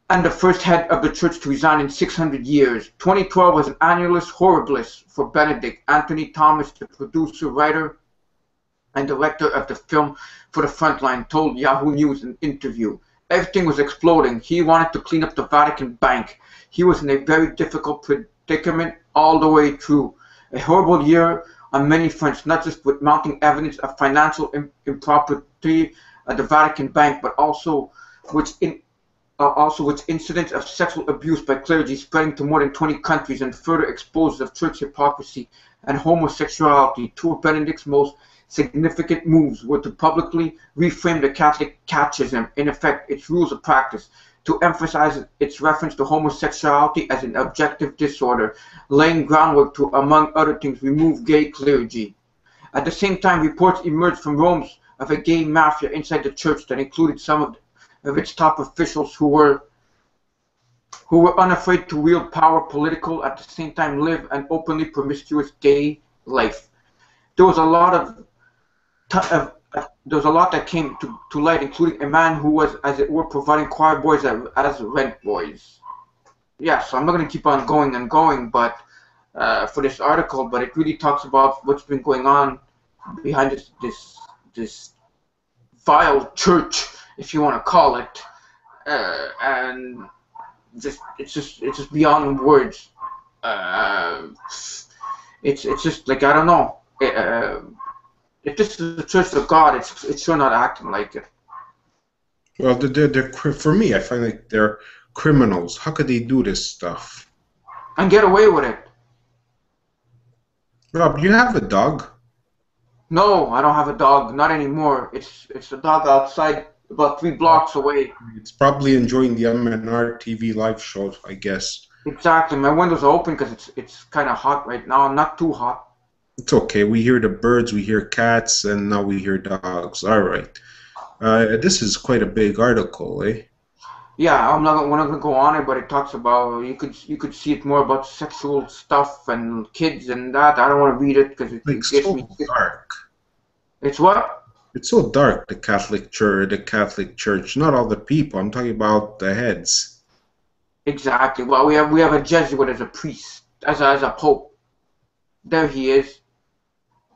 and the first head of the Church to resign in 600 years. 2012 was an annulus horribilis for Benedict. Anthony Thomas, the producer, writer, and director of the film for the Frontline, told Yahoo News in an interview. Everything was exploding. He wanted to clean up the Vatican Bank. He was in a very difficult predicament all the way through. A horrible year on many fronts, not just with mounting evidence of financial impropriety at the Vatican Bank, but also with incidents of sexual abuse by clergy spreading to more than 20 countries and further exposures of church hypocrisy and homosexuality. Two of Benedict's most significant moves were to publicly reframe the Catholic Catechism, in effect its rules of practice, to emphasize its reference to homosexuality as an objective disorder, laying groundwork to, among other things, remove gay clergy. At the same time, reports emerged from Rome of a gay mafia inside the church that included some of its top officials who were unafraid to wield power, political, at the same time live an openly promiscuous gay life. There was a lot that came to light, including a man who was, as it were, providing choir boys as rent boys. Yeah, so I'm not going to keep on going and going, but for this article, but it really talks about what's been going on behind this vile church, if you want to call it, and it's just beyond words. It's just like, I don't know. If this is the Church of God, it's sure not acting like it. Well, for me, I find like they're criminals. How could they do this stuff? And get away with it. Rob, do you have a dog? No, I don't have a dog. Not anymore. It's a dog outside, about 3 blocks away. It's probably enjoying the MnRTV live show, I guess. Exactly. My windows are open because it's kind of hot right now. Not too hot. It's okay. We hear the birds, we hear cats, and now we hear dogs. All right. This is quite a big article, eh? Yeah, we're not gonna go on it, but it talks about you could see it more about sexual stuff and kids and that. I don't want to read it because it gets so me dark. It's what? It's so dark. The Catholic Church. Not all the people. I'm talking about the heads. Exactly. Well, we have a Jesuit as a priest, as a pope. There he is.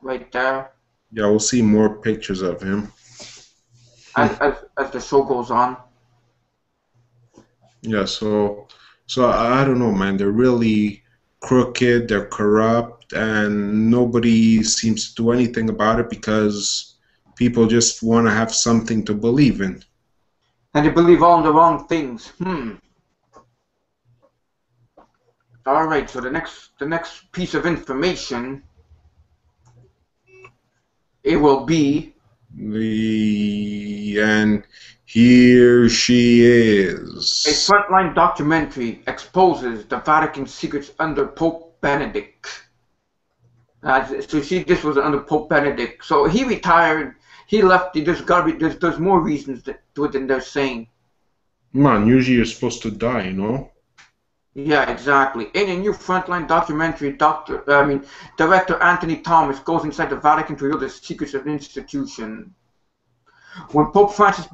Right there. Yeah, we'll see more pictures of him as the show goes on. Yeah, so I don't know, man. They're really crooked. They're corrupt, and nobody seems to do anything about it because people just want to have something to believe in. And they believe all the wrong things. All right. So the next piece of information. It will be and here she is. A Frontline documentary exposes the Vatican secrets under Pope Benedict. So see, this was under Pope Benedict. So he retired. He left. There's more reasons to it than they're saying. Man, usually you're supposed to die, you know. Yeah, exactly. In a new Frontline documentary, Director Anthony Thomas goes inside the Vatican to reveal the secrets of the institution. When Pope Francis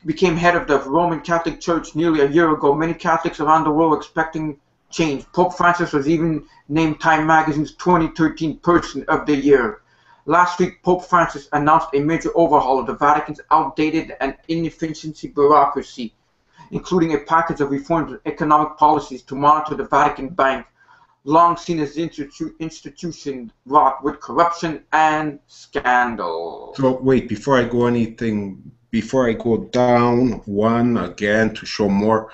became head of the Roman Catholic Church nearly a year ago, many Catholics around the world were expecting change. Pope Francis was even named Time Magazine's 2013 Person of the Year. Last week, Pope Francis announced a major overhaul of the Vatican's outdated and inefficient bureaucracy, including a package of reforms and economic policies to monitor the Vatican Bank, long seen as the institution wrought with corruption and scandal. So wait, before I go down one again to show more,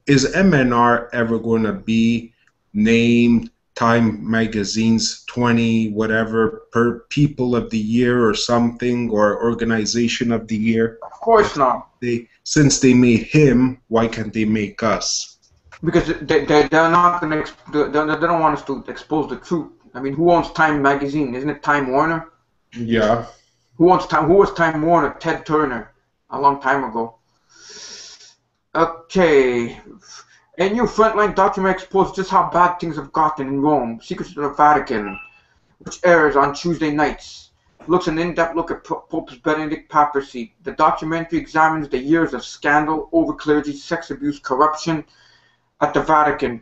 is MNR ever going to be named Time magazine's 20 whatever per people of the year or something, or organization of the year? Of course not. Since they made him, why can't they make us? Because they're not going to, they don't want us to expose the truth. I mean, who owns Time magazine? Isn't it Time Warner? Yeah. Who was Time Warner? Ted Turner, a long time ago. Okay. A new Frontline documentary exposed just how bad things have gotten in Rome. Secrets of the Vatican, which airs on Tuesday nights, looks an in-depth look at Pope Benedict's papacy. The documentary examines the years of scandal, over clergy, sex abuse, corruption at the Vatican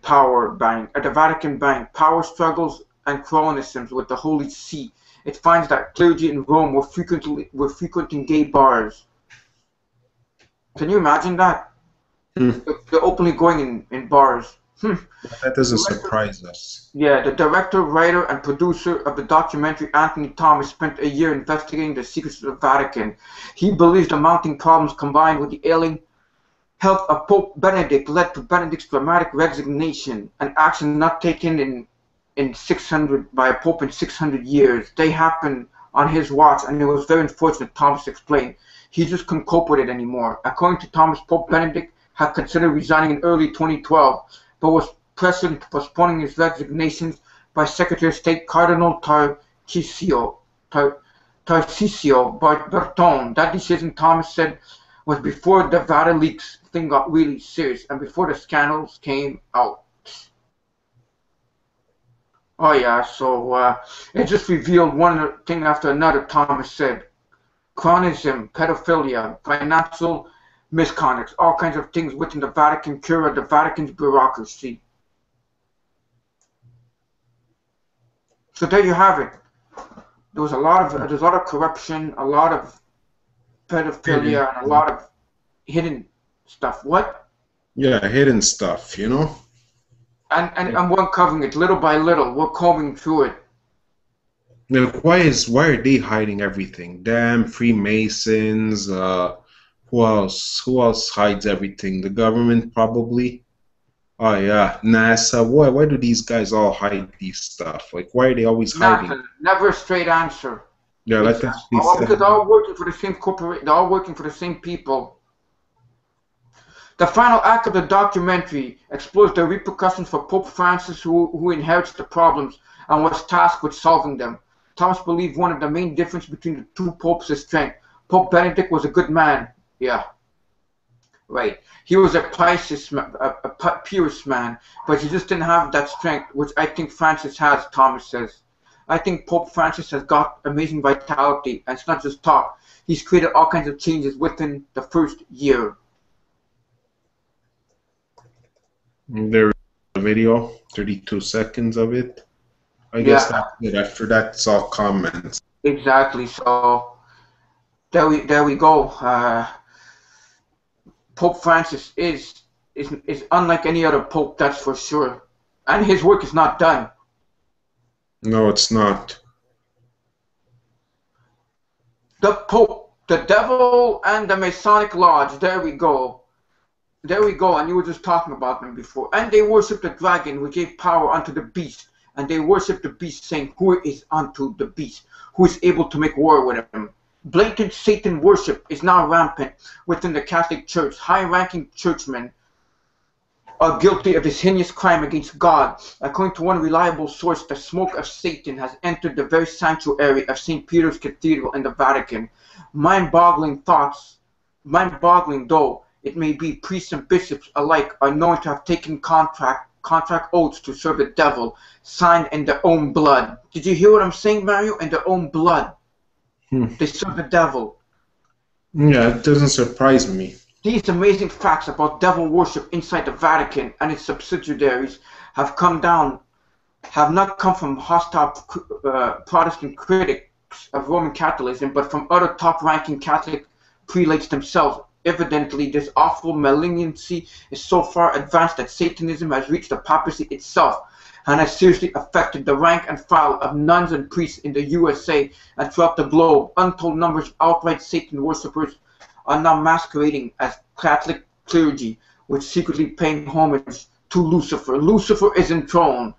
Bank, power struggles, and cronyisms with the Holy See. It finds that clergy in Rome were frequenting gay bars. Can you imagine that? They're openly going in bars. That doesn't surprise us. Yeah, the director, writer, and producer of the documentary, Anthony Thomas, spent a year investigating the secrets of the Vatican. He believes the mounting problems combined with the ailing health of Pope Benedict led to Benedict's dramatic resignation, an action not taken in 600 by a pope in 600 years. They happened on his watch, and it was very unfortunate, Thomas explained. He just couldn't cope with it anymore. According to Thomas, Pope Benedict had considered resigning in early 2012, but was pressured into postponing his resignation by Secretary of State Cardinal Tarcisio Bertone. That decision, Thomas said, was before the Vatican leaks thing got really serious and before the scandals came out. Oh yeah, so it just revealed one thing after another, Thomas said. Cronyism, pedophilia, financial misconduct, all kinds of things within the Vatican Cura, the Vatican's bureaucracy. So there you have it. There's a lot of corruption, a lot of pedophilia, and a lot of hidden stuff. What? Yeah, hidden stuff, you know? And we're uncovering it little by little. We're combing through it. Like, why are they hiding everything? Damn Freemasons. Who else hides everything? The government, probably. Oh yeah, NASA. Why do these guys all hide these stuff? Like, why are they always hiding? Never a straight answer. Yeah, let that be said. Because they're all working for the same corporation. They're all working for the same people. The final act of the documentary explores the repercussions for Pope Francis, who inherits the problems and was tasked with solving them. Thomas believed one of the main differences between the two popes is strength. Pope Benedict was a good man. Yeah. Right. He was a pious man, but he just didn't have that strength, which I think Francis has, Thomas says. I think Pope Francis has got amazing vitality, and it's not just talk. He's created all kinds of changes within the first year. There is a video, 32 seconds of it. I guess that's it. After that, it's all comments. Exactly. So there we go. Pope Francis is unlike any other pope, that's for sure, and his work is not done. No, it's not. The Pope, the devil, and the Masonic Lodge. There we go. There we go. And you were just talking about them before. And they worship the dragon, who gave power unto the beast. And they worship the beast, saying, "Who is unto the beast? Who is able to make war with him?" Blatant Satan worship is now rampant within the Catholic Church. High-ranking churchmen are guilty of this heinous crime against God. According to one reliable source, the smoke of Satan has entered the very sanctuary of St. Peter's Cathedral in the Vatican. Mind-boggling though it may be, priests and bishops alike are known to have taken contract oaths to serve the devil, signed in their own blood. Did you hear what I'm saying, Mario? In their own blood. They serve the devil. Yeah, it doesn't surprise me. These amazing facts about devil worship inside the Vatican and its subsidiaries have not come from hostile Protestant critics of Roman Catholicism, but from other top-ranking Catholic prelates themselves. Evidently, this awful malignancy is so far advanced that Satanism has reached the papacy itself and has seriously affected the rank and file of nuns and priests in the USA and throughout the globe. Untold numbers of outright Satan worshippers are now masquerading as Catholic clergy, which secretly paying homage to Lucifer. Lucifer is enthroned.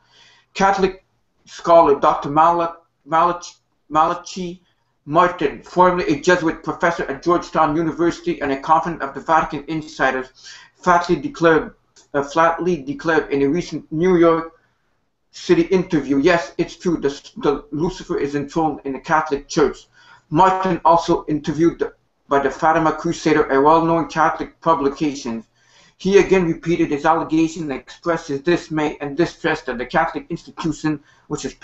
Catholic scholar Dr. Malachi Martin, formerly a Jesuit professor at Georgetown University and a confidant of the Vatican insiders, flatly declared in a recent New York City interview, yes, it's true, the Lucifer is enthroned in the Catholic Church. Martin, also interviewed by the Fatima Crusader, a well-known Catholic publication. He again repeated his allegation and expressed his dismay and distress that the Catholic institution, which is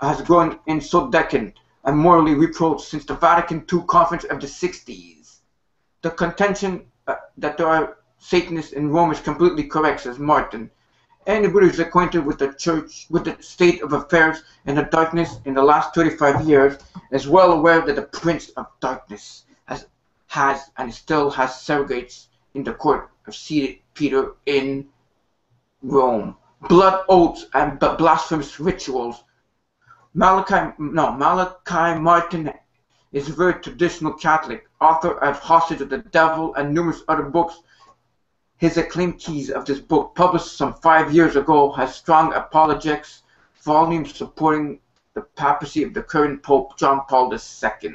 has grown in so decadent and morally reproached since the Vatican II conference of the 60s. The contention that there are Satanists in Rome is completely correct, says Martin. Anybody who's acquainted with the church, with the state of affairs and the darkness in the last 35 years, is well aware that the Prince of Darkness has and still has surrogates in the court of St. Peter in Rome. Blood oaths and blasphemous rituals. Malachi Martin is a very traditional Catholic, author of Hostage of the Devil and numerous other books. His acclaimed keys of this book, published some 5 years ago, has strong apologetics, volumes supporting the papacy of the current Pope John Paul II.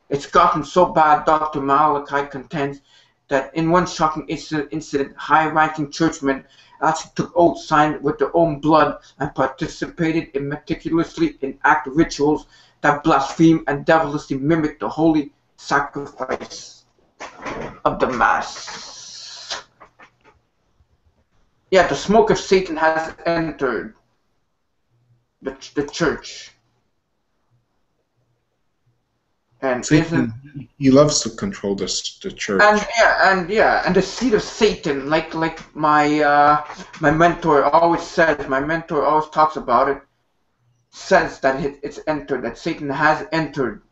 It's gotten so bad, Dr. Malachi contends, that in one shocking incident, high-ranking churchmen actually took oaths signed with their own blood and participated meticulously in act rituals that blaspheme and devilishly mimic the holy sacrifice of the Mass. Yeah, the smoke of Satan has entered the church. And Satan, he loves to control the church. And the seed of Satan, like my mentor always says, my mentor always talks about it, says that it's entered, that Satan has entered.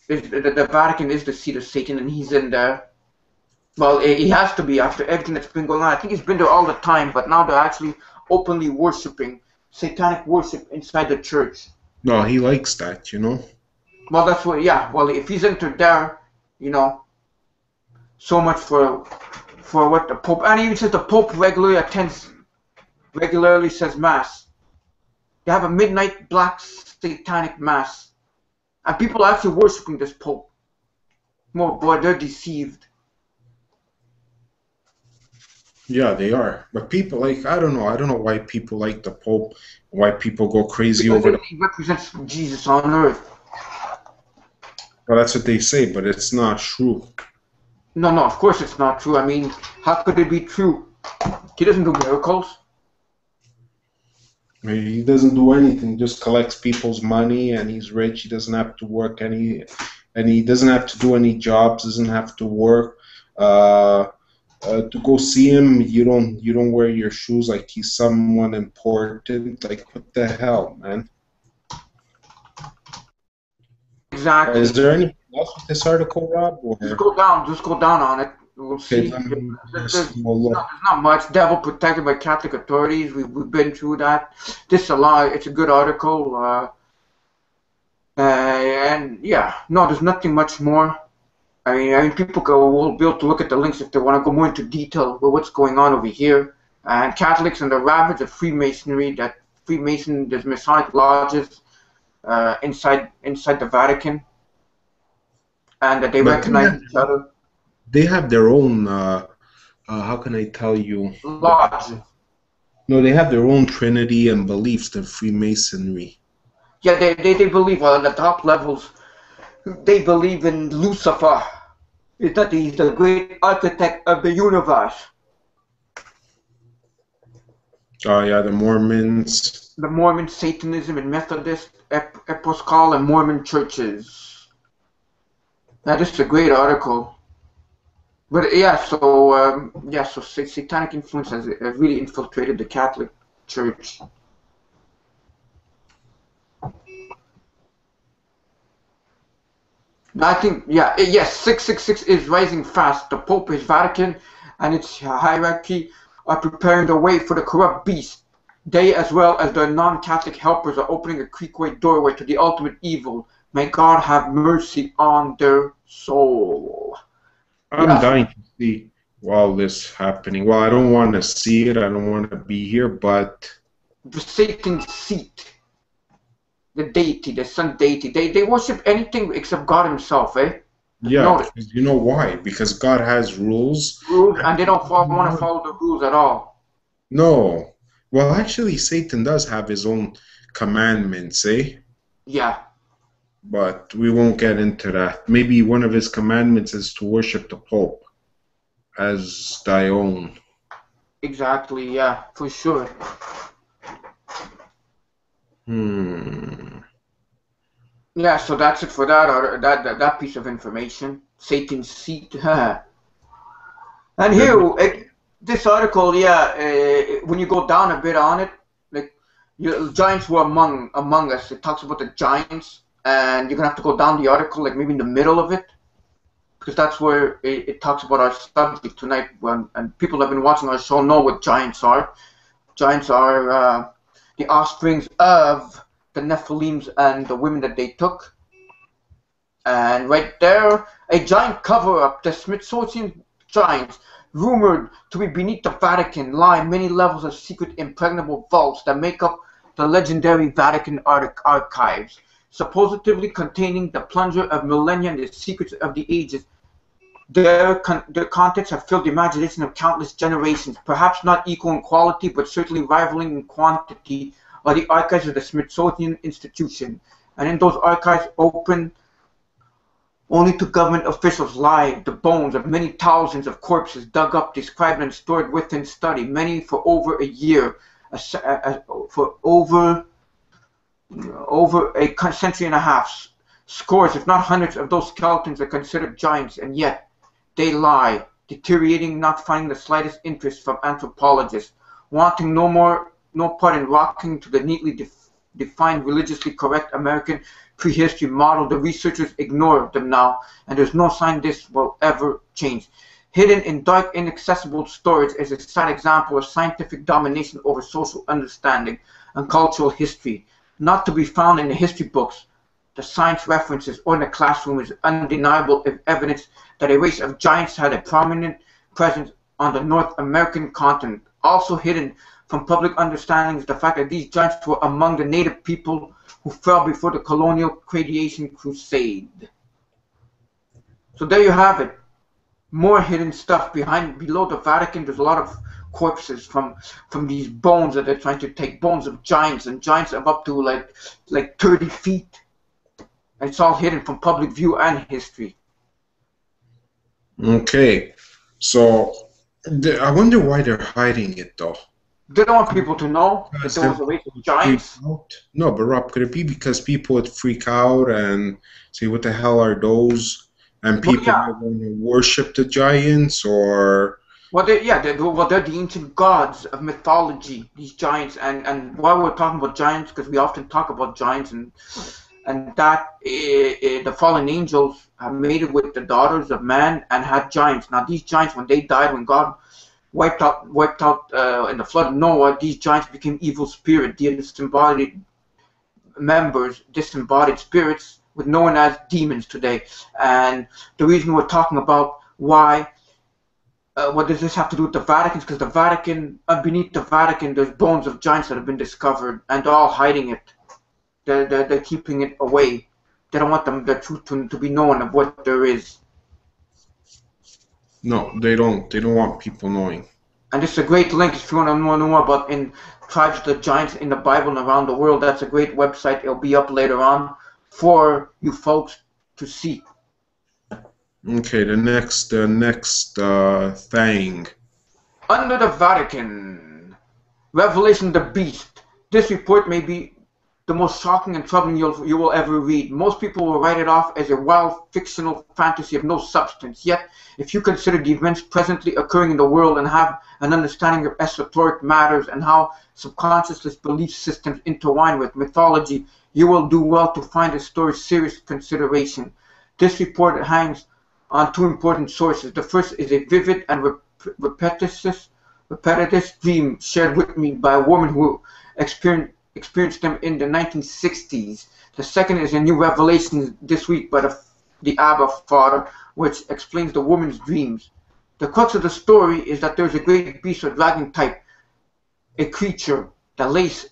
The Vatican is the seat of Satan, and he's in there. Well, he has to be after everything that's been going on. I think he's been there all the time, but now they're actually openly worshiping, satanic worship inside the church. No, he likes that, you know. Well, that's what, yeah. Well, if he's entered there, you know, so much for what the Pope, and even says the Pope regularly says Mass. They have a midnight black satanic Mass, and people are actually worshiping this Pope. Oh boy, they're deceived. Yeah, they are. But people, like, I don't know why people like the Pope, why people go crazy over the... He represents Jesus on earth. Well, that's what they say, but it's not true. No, of course it's not true. I mean, how could it be true? He doesn't do miracles. I mean, he doesn't do anything. He just collects people's money, and he's rich. He doesn't have to work and he doesn't have to do any jobs. Doesn't have to work. To go see him, you don't wear your shoes like he's someone important. Like, what the hell, man? Exactly. Is there anything else with this article, Rob? Or? Just go down on it. We'll see. There's not much. Devil protected by Catholic authorities. We've been through that. This is a lie. It's a good article. And yeah, no, there's nothing much more. I mean, people will be able to look at the links if they want to go more into detail with what's going on over here. And Catholics and the ravage of Freemasonry, there's Masonic lodges inside the Vatican, and that they recognize each other. They have their own, how can I tell you? Lodge. No, they have their own Trinity and beliefs, the Freemasonry. Yeah, they believe, well, at the top levels, they believe in Lucifer. Is that he's the great architect of the universe. Oh, yeah, the Mormons. The Mormon Satanism and Methodist, Episcopal, and Mormon churches. That is a great article. But yeah, so satanic influence has really infiltrated the Catholic Church. I think, yes, 666 is rising fast. The Pope, his Vatican, and its hierarchy are preparing the way for the corrupt beast. They, as well as their non-Catholic helpers, are opening a creakway doorway to the ultimate evil. May God have mercy on their soul. I'm dying to see all this happening. Well, I don't want to see it. I don't want to be here, but the Satan's seat, the deity, the sun deity. They worship anything except God himself, eh? Yeah, Notice. because you know why? Because God has rules. Rules, and they don't want to follow the rules at all. No. Well, actually, Satan does have his own commandments, eh? Yeah. But we won't get into that. Maybe one of his commandments is to worship the Pope as thy own. Exactly, yeah, for sure. Yeah, so that's it for that, or that piece of information. Satan's seat. And here, this article, when you go down a bit on it, like giants were among us. It talks about the giants, and you're gonna have to go down the article, like maybe in the middle of it, because that's where it talks about our subject tonight. And people that have been watching our show know what giants are. Giants are the offsprings of the Nephilims and the women that they took. And right there, a giant cover-up, the Smithsonian giants, rumored to be beneath the Vatican, lie many levels of secret impregnable vaults that make up the legendary Vatican archives, supposedly containing the plunder of millennia and the secrets of the ages. Their contents have filled the imagination of countless generations, perhaps not equal in quality, but certainly rivaling in quantity, are the archives of the Smithsonian Institution. And in those archives, open only to government officials, lie the bones of many thousands of corpses dug up, described, and stored within study, many for over a year, for over a century and a half. Scores, if not hundreds, of those skeletons are considered giants, and yet they lie, deteriorating, not finding the slightest interest from anthropologists, wanting no part in rocking to the neatly defined, religiously correct American prehistory model. The researchers ignore them now, and there's no sign this will ever change. Hidden in dark, inaccessible storage is a sad example of scientific domination over social understanding and cultural history, not to be found in the history books, the science references, or in the classroom. Is undeniable evidence that a race of giants had a prominent presence on the North American continent. Also hidden from public understanding is the fact that these giants were among the native people who fell before the colonial radiation crusade. So there you have it. More hidden stuff below the Vatican. There's a lot of corpses from these bones that they're trying to take, bones of giants, and giants of up to like 30 feet. And it's all hidden from public view and history. Okay, so I wonder why they're hiding it though. They don't want people to know that there was a race of giants. No, but Rob, could it be because people would freak out and say, what the hell are those? And people are going to worship the giants, or... Well, they're the ancient gods of mythology, these giants. And why we're talking about giants, because we often talk about giants, and that the fallen angels have mated with the daughters of man and had giants. Now, these giants, when they died, when God wiped out in the flood of Noah, these giants became evil spirits, disembodied members, disembodied spirits, with known as demons today. And the reason we're talking about why, what does this have to do with the Vatican? Because the Vatican, beneath the Vatican, there's bones of giants that have been discovered, and they're all hiding it. They're keeping it away. They don't want the truth to be known of what there is. No, they don't. They don't want people knowing. And this is a great link if you want to know more about tribes of the giants in the Bible and around the world. That's a great website. It'll be up later on for you folks to see. Okay, the next thing. Under the Vatican, Revelation the Beast. This report may be the most shocking and troubling you will ever read. Most people will write it off as a wild fictional fantasy of no substance. Yet, if you consider the events presently occurring in the world and have an understanding of esoteric matters and how subconscious belief systems intertwine with mythology, you will do well to find the story serious consideration. This report hangs on two important sources. The first is a vivid and repetitious dream shared with me by a woman who experienced them in the 1960s. The second is a new revelation this week by the Abba Father, which explains the woman's dreams. The crux of the story is that there's a great beast or dragon type, a creature that lays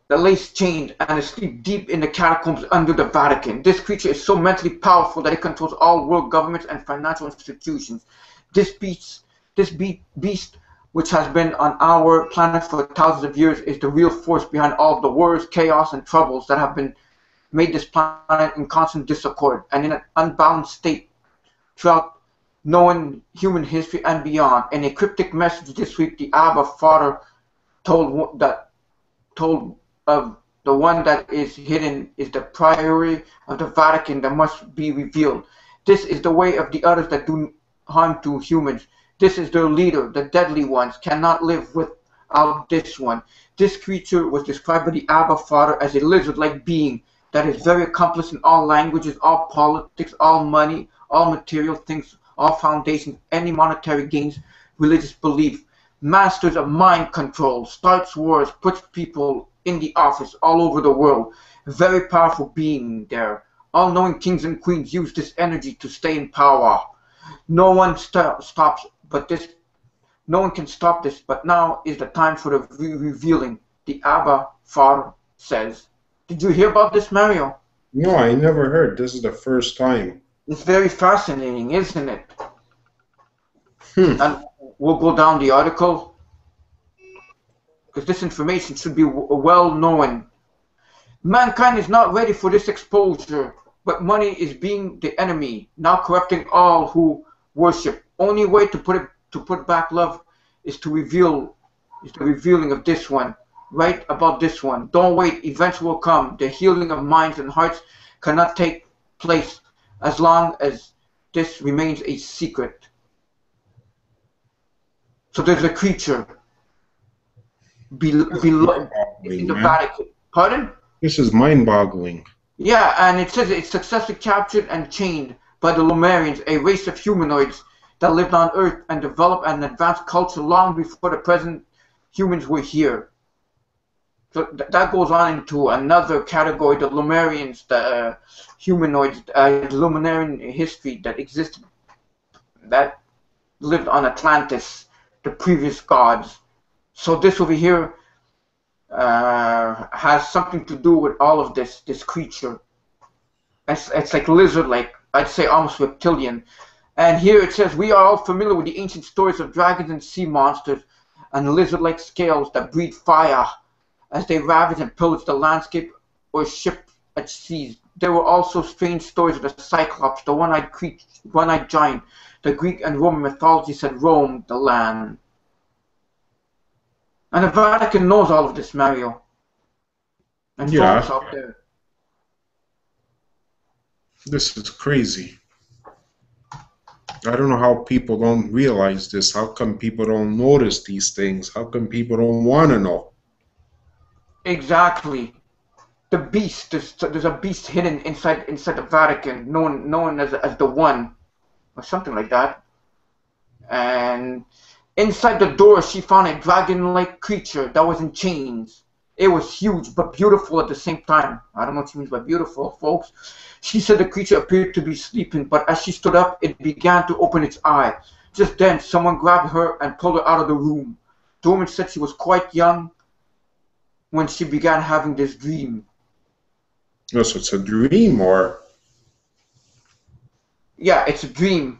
that lays chained and asleep deep in the catacombs under the Vatican. This creature is so mentally powerful that it controls all world governments and financial institutions. This beast, which has been on our planet for thousands of years, is the real force behind all of the wars, chaos, and troubles that have been made this planet in constant disaccord and in an unbalanced state throughout known human history and beyond. In a cryptic message this week, the Abba Father told of the one that is hidden is the priority of the Vatican that must be revealed. This is the way of the others that do harm to humans. This is their leader. The deadly ones cannot live without this one. This creature was described by the Abba Father as a lizard-like being that is very accomplished in all languages, all politics, all money, all material things, all foundations, any monetary gains, religious belief, masters of mind control, starts wars, puts people in the office all over the world. A very powerful being there. All-knowing kings and queens use this energy to stay in power. No one stops, but this. No one can stop this. But now is the time for the revealing. The Abba Father says. Did you hear about this, Mario? No, I never heard. This is the first time. It's very fascinating, isn't it? And we'll go down the article, because this information should be well known. Mankind is not ready for this exposure, but money is being the enemy, now corrupting all who worship. Only way to put back love is the revealing of this one. Right about this one. Don't wait, events will come. The healing of minds and hearts cannot take place as long as this remains a secret. So there's a creature below in the Vatican. Pardon? This is mind-boggling. Yeah, and it says it's successfully captured and chained by the Lumerians, a race of humanoids that lived on Earth and developed an advanced culture long before the present humans were here. So that goes on into another category, the Lumerians, the humanoids, Lumerian history that existed, that lived on Atlantis, the previous gods. So this over here has something to do with all of this creature. It's like lizard-like, I'd say almost reptilian. And here it says, we are all familiar with the ancient stories of dragons and sea monsters and lizard-like scales that breathe fire as they ravage and pillage the landscape or ship at seas. There were also strange stories of the Cyclops, the one-eyed giant. The Greek and Roman mythologies had roamed the land. And the Vatican knows all of this, Mario. And yeah, folks out there. This is crazy. I don't know how people don't realize this. How come people don't notice these things? How come people don't want to know? Exactly. The beast. There's a beast hidden inside the Vatican, known as the One, or something like that. And inside the door, she found a dragon-like creature that was in chains. It was huge but beautiful at the same time. I don't know what she means by beautiful, folks. She said the creature appeared to be sleeping, but as she stood up, it began to open its eye. Just then, someone grabbed her and pulled her out of the room. The woman said she was quite young when she began having this dream. Oh, so it's a dream, or? Yeah, it's a dream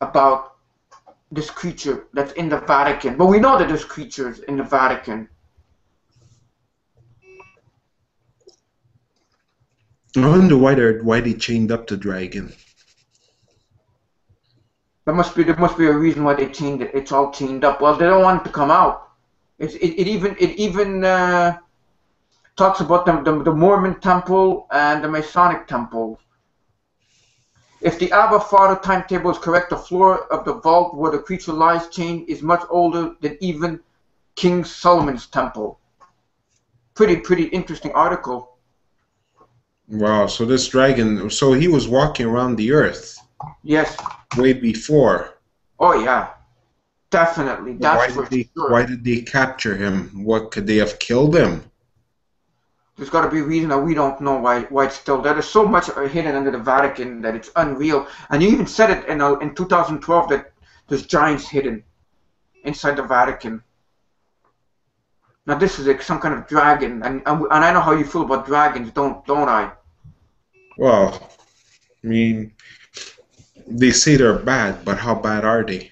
about this creature that's in the Vatican. But we know that there's creatures in the Vatican. I wonder why they chained up the dragon. There must be a reason why they chained it. It's all chained up. Well, they don't want it to come out. It even talks about the Mormon temple and the Masonic temple. If the Abba Father timetable is correct, the floor of the vault where the creature lies chained is much older than even King Solomon's temple. Pretty interesting article. Wow, so this dragon, so he was walking around the earth. Yes. Way before. Oh yeah, definitely. That's for sure. Why did they capture him? What, could they have killed him? There's got to be a reason that we don't know why it's still there. There's so much hidden under the Vatican that it's unreal. And you even said it in 2012 that there's giants hidden inside the Vatican. Now this is like some kind of dragon, and I know how you feel about dragons, don't I? Well, I mean, they say they're bad, but how bad are they?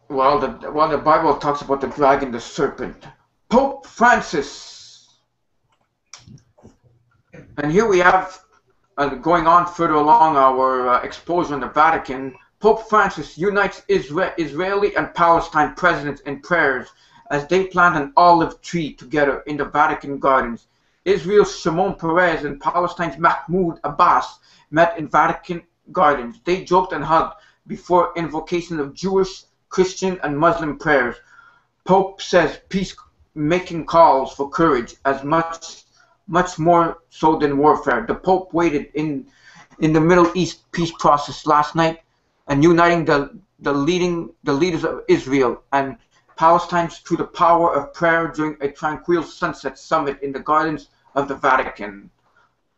Well, the Bible talks about the dragon, the serpent, Pope Francis, and here we have, going on further along our exposure in the Vatican. Pope Francis unites Israeli and Palestine presidents in prayers as they plant an olive tree together in the Vatican gardens. Israel's Shimon Peres and Palestine's Mahmoud Abbas met in Vatican gardens. They joked and hugged before invocation of Jewish, Christian, and Muslim prayers. Pope says peace-making calls for courage as much more so than warfare. The Pope waited in the Middle East peace process last night and uniting the leaders of Israel and Palestine through the power of prayer during a tranquil sunset summit in the gardens of the Vatican.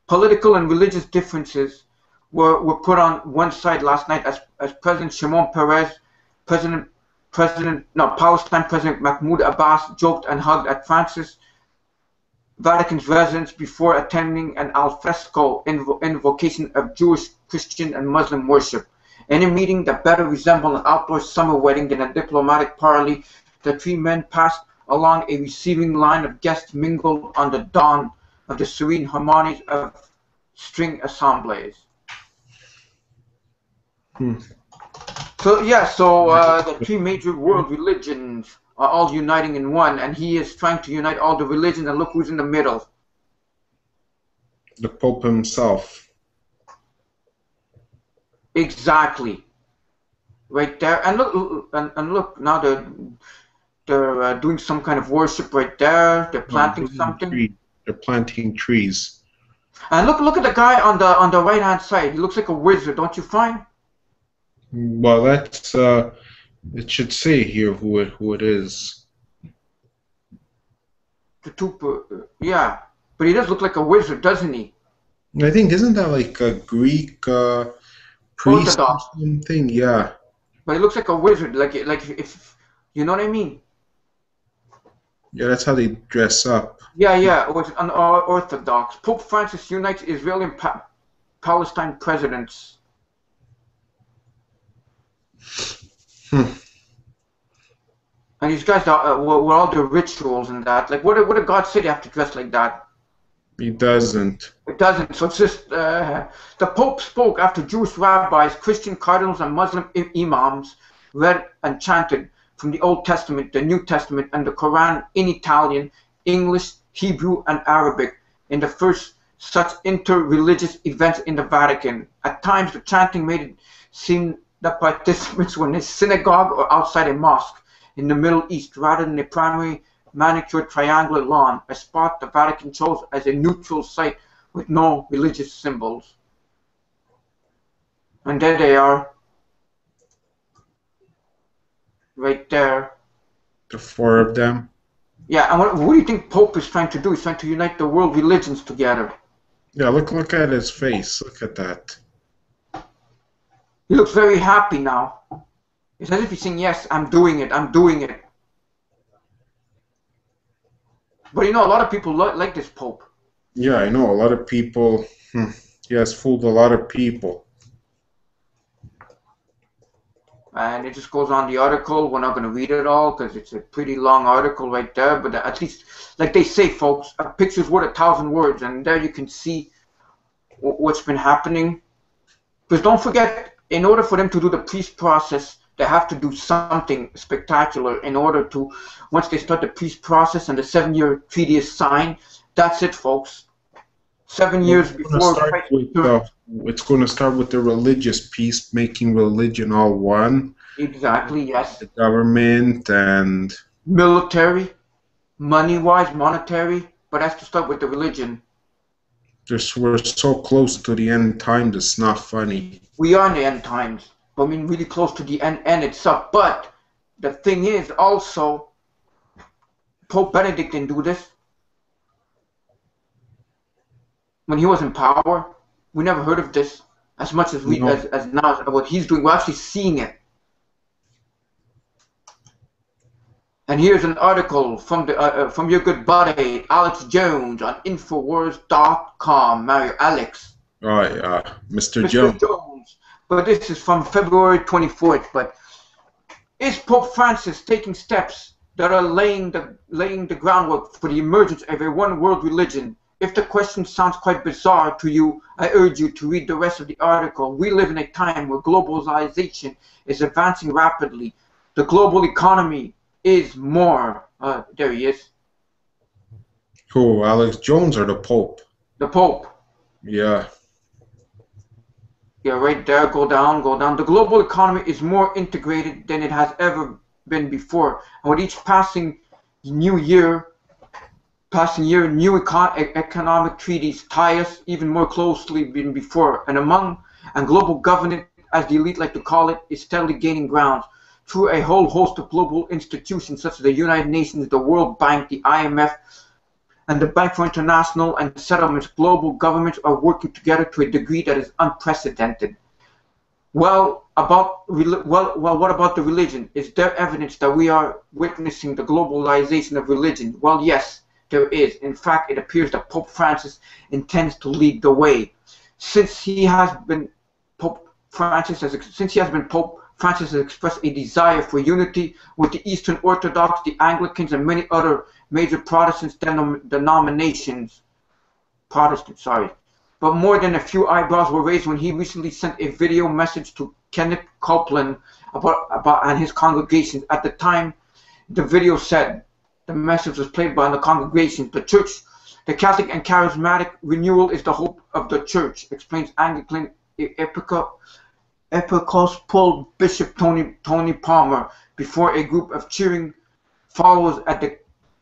Political and religious differences were put on one side last night as President Shimon Peres, Palestine President Mahmoud Abbas joked and hugged at Francis Vatican's residence before attending an al fresco invocation of Jewish, Christian, and Muslim worship. In a meeting that better resembled an outdoor summer wedding than a diplomatic parley, the three men passed along a receiving line of guests mingled on the dawn of the serene harmonies of string assemblies. So the three major world religions are all uniting in one, and he is trying to unite all the religions, and look who's in the middle. The Pope himself. Exactly. Right there. And look, now they're doing some kind of worship right there. They're planting something. They're planting trees. And look at the guy on the right hand side. He looks like a wizard, don't you find? Well, that's it should say here who it is. Yeah, but he does look like a wizard, doesn't he? I think isn't that like a Greek priest or something? Yeah. But he looks like a wizard, like if you know what I mean. Yeah, that's how they dress up. Yeah, or it's unorthodox. Pope Francis unites Israeli and Palestine presidents. And these guys are with all the rituals and that. Like, what did God say they have to dress like that? He doesn't. It doesn't. So it's just the Pope spoke after Jewish rabbis, Christian cardinals, and Muslim imams read and chanted from the Old Testament, the New Testament, and the Quran in Italian, English, Hebrew, and Arabic in the first such inter-religious events in the Vatican. At times, the chanting made it seem that participants were in a synagogue or outside a mosque in the Middle East rather than a primary manicured triangular lawn, a spot the Vatican chose as a neutral site with no religious symbols. And there they are. Right there. The four of them? Yeah, and what do you think Pope is trying to do? He's trying to unite the world religions together. Yeah, look at his face. Look at that. He looks very happy now. It's as if he's saying, yes, I'm doing it, I'm doing it. But you know, a lot of people like this Pope. Yeah, I know. A lot of people, he has fooled a lot of people. And it just goes on the article. We're not going to read it all because it's a pretty long article right there. But at least, like they say, folks, a picture's worth 1,000 words. And there you can see what's been happening. Because don't forget, in order for them to do the peace process, they have to do something spectacular in order to, once they start the peace process and the 7-year treaty is signed, that's it, folks. 7 years before. It's going to start with the religious peace, making religion all one. Exactly, yes. The government and military, money-wise, monetary, but has to start with the religion. We're so close to the end times, it's not funny. We are in the end times. I mean, really close to the end itself. But the thing is, also, Pope Benedict didn't do this. When he was in power, we never heard of this as much as as now. What he's doing, we're actually seeing it. And here's an article from your good buddy Alex Jones on Infowars.com. Mario Alex. Oh yeah, Mr. Mr. Jones. But this is from February 24th. But is Pope Francis taking steps that are laying the groundwork for the emergence of a one world religion? If the question sounds quite bizarre to you, I urge you to read the rest of the article. We live in a time where globalization is advancing rapidly. The global economy is more. There he is. Who, Alex Jones or the Pope? The Pope. Yeah. Yeah, right there. Go down, go down. The global economy is more integrated than it has ever been before. And with each passing year, new economic treaties tie us even more closely than before. And global governance, as the elite like to call it, is steadily gaining ground. Through a whole host of global institutions such as the United Nations, the World Bank, the IMF, and the Bank for International and Settlements, global governments are working together to a degree that is unprecedented. Well, what about the religion? Is there evidence that we are witnessing the globalization of religion? Well, yes, there is. In fact, it appears that Pope Francis intends to lead the way. Since he has been Pope, Francis has expressed a desire for unity with the Eastern Orthodox, the Anglicans, and many other major Protestant denominations. But more than a few eyebrows were raised when he recently sent a video message to Kenneth Copeland and his congregations. At the time, the video said the message was played by the congregations. The Church, the Catholic and Charismatic renewal is the hope of the Church, explains Anglican Episcopal Bishop Tony Palmer before a group of cheering followers at the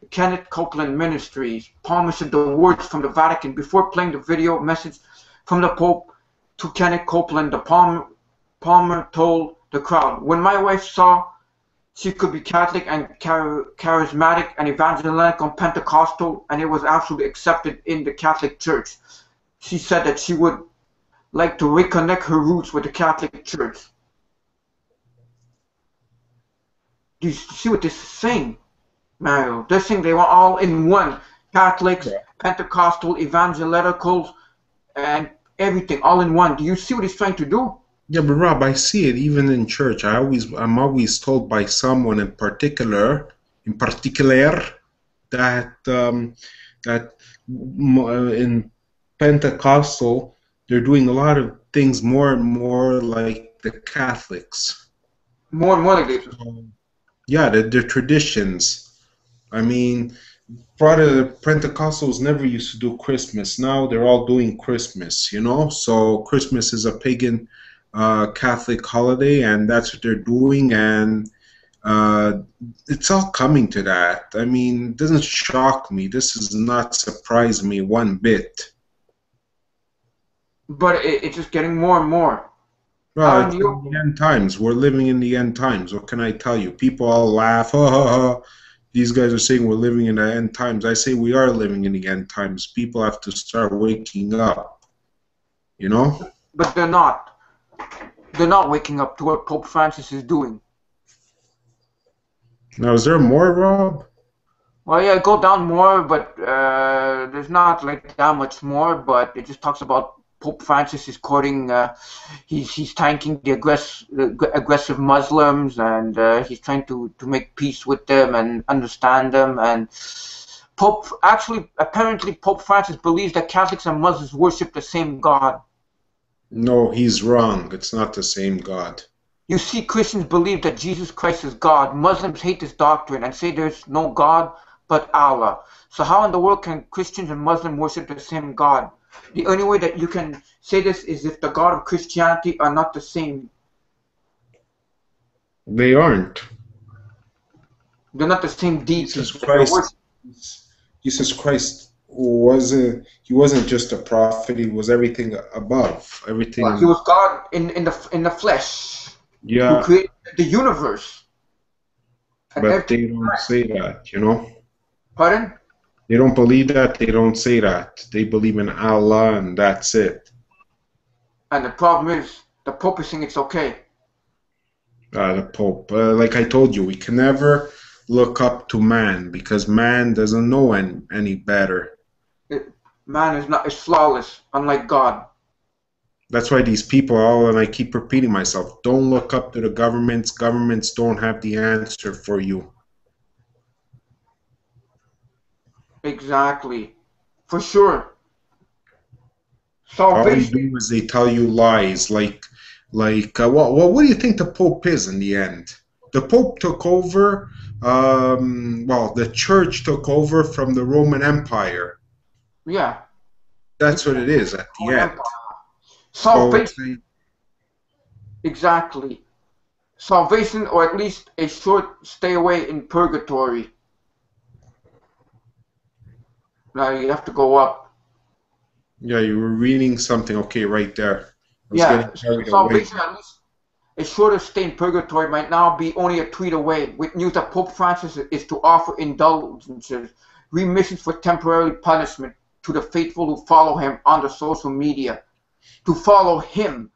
Kenneth Copeland Ministries. Palmer said the words from the Vatican before playing the video message from the Pope to Kenneth Copeland. Palmer told the crowd, "When my wife saw she could be Catholic and charismatic and evangelical and Pentecostal, and it was absolutely accepted in the Catholic Church, she said that she would like to reconnect her roots with the Catholic Church." Do you see what this is saying, Mario? They're saying they were all in one. Catholics, Pentecostal, evangelicals, and everything, all in one. Do you see what he's trying to do? Yeah, but Rob, I see it even in church. I'm always told by someone in particular, that in Pentecostal, they're doing a lot of things more and more like the Catholics. More and more like this. Yeah, their traditions. I mean, Pentecostals never used to do Christmas. Now they're all doing Christmas, you know? So Christmas is a pagan Catholic holiday, and that's what they're doing, and it's all coming to that. I mean, it doesn't shock me. This does not surprise me one bit. But it's just getting more and more. Well, it's in the end times. We're living in the end times. What can I tell you? People all laugh. These guys are saying we're living in the end times. I say we are living in the end times. People have to start waking up. You know? But they're not. They're not waking up to what Pope Francis is doing. Now, is there more, Rob? Well, yeah, go down more, but there's not like that much more. But it just talks about Pope Francis is courting. He's thanking the aggressive Muslims, and he's trying to make peace with them and understand them. And apparently, Pope Francis believes that Catholics and Muslims worship the same God. No, he's wrong. It's not the same God. You see, Christians believe that Jesus Christ is God. Muslims hate this doctrine and say there's no God but Allah. So how in the world can Christians and Muslims worship the same God? The only way that you can say this is if the God of Christianity are not the same. They aren't. They're not the same deity. Jesus Christ wasn't just a prophet. He was everything above. Everything. Well, he was God in the flesh. Yeah. Who created the universe. But they don't say that, you know. Pardon? They don't believe that. They don't say that. They believe in Allah, and that's it. And the problem is, the Pope is saying it's okay. The Pope, like I told you, we can never look up to man because man doesn't know any better. Man is flawless, unlike God. That's why these people and I keep repeating myself, don't look up to the governments. Governments don't have the answer for you. Exactly. For sure. All they Salvation. do is they tell you lies. What do you think the Pope is in the end? The Pope took over, the church took over from the Roman Empire. Yeah. That's what it is at the end. So it's Salvation. Exactly. Salvation, or at least a short stay away in purgatory. Now you have to go up. yeah, you were reading something. Okay, right there. I was Yeah. getting carried away. Salvation, at least a shorter stay in purgatory, might now be only a tweet away, with news that Pope Francis is to offer indulgences, remissions for temporary punishment to the faithful who follow him on the social media. To follow him.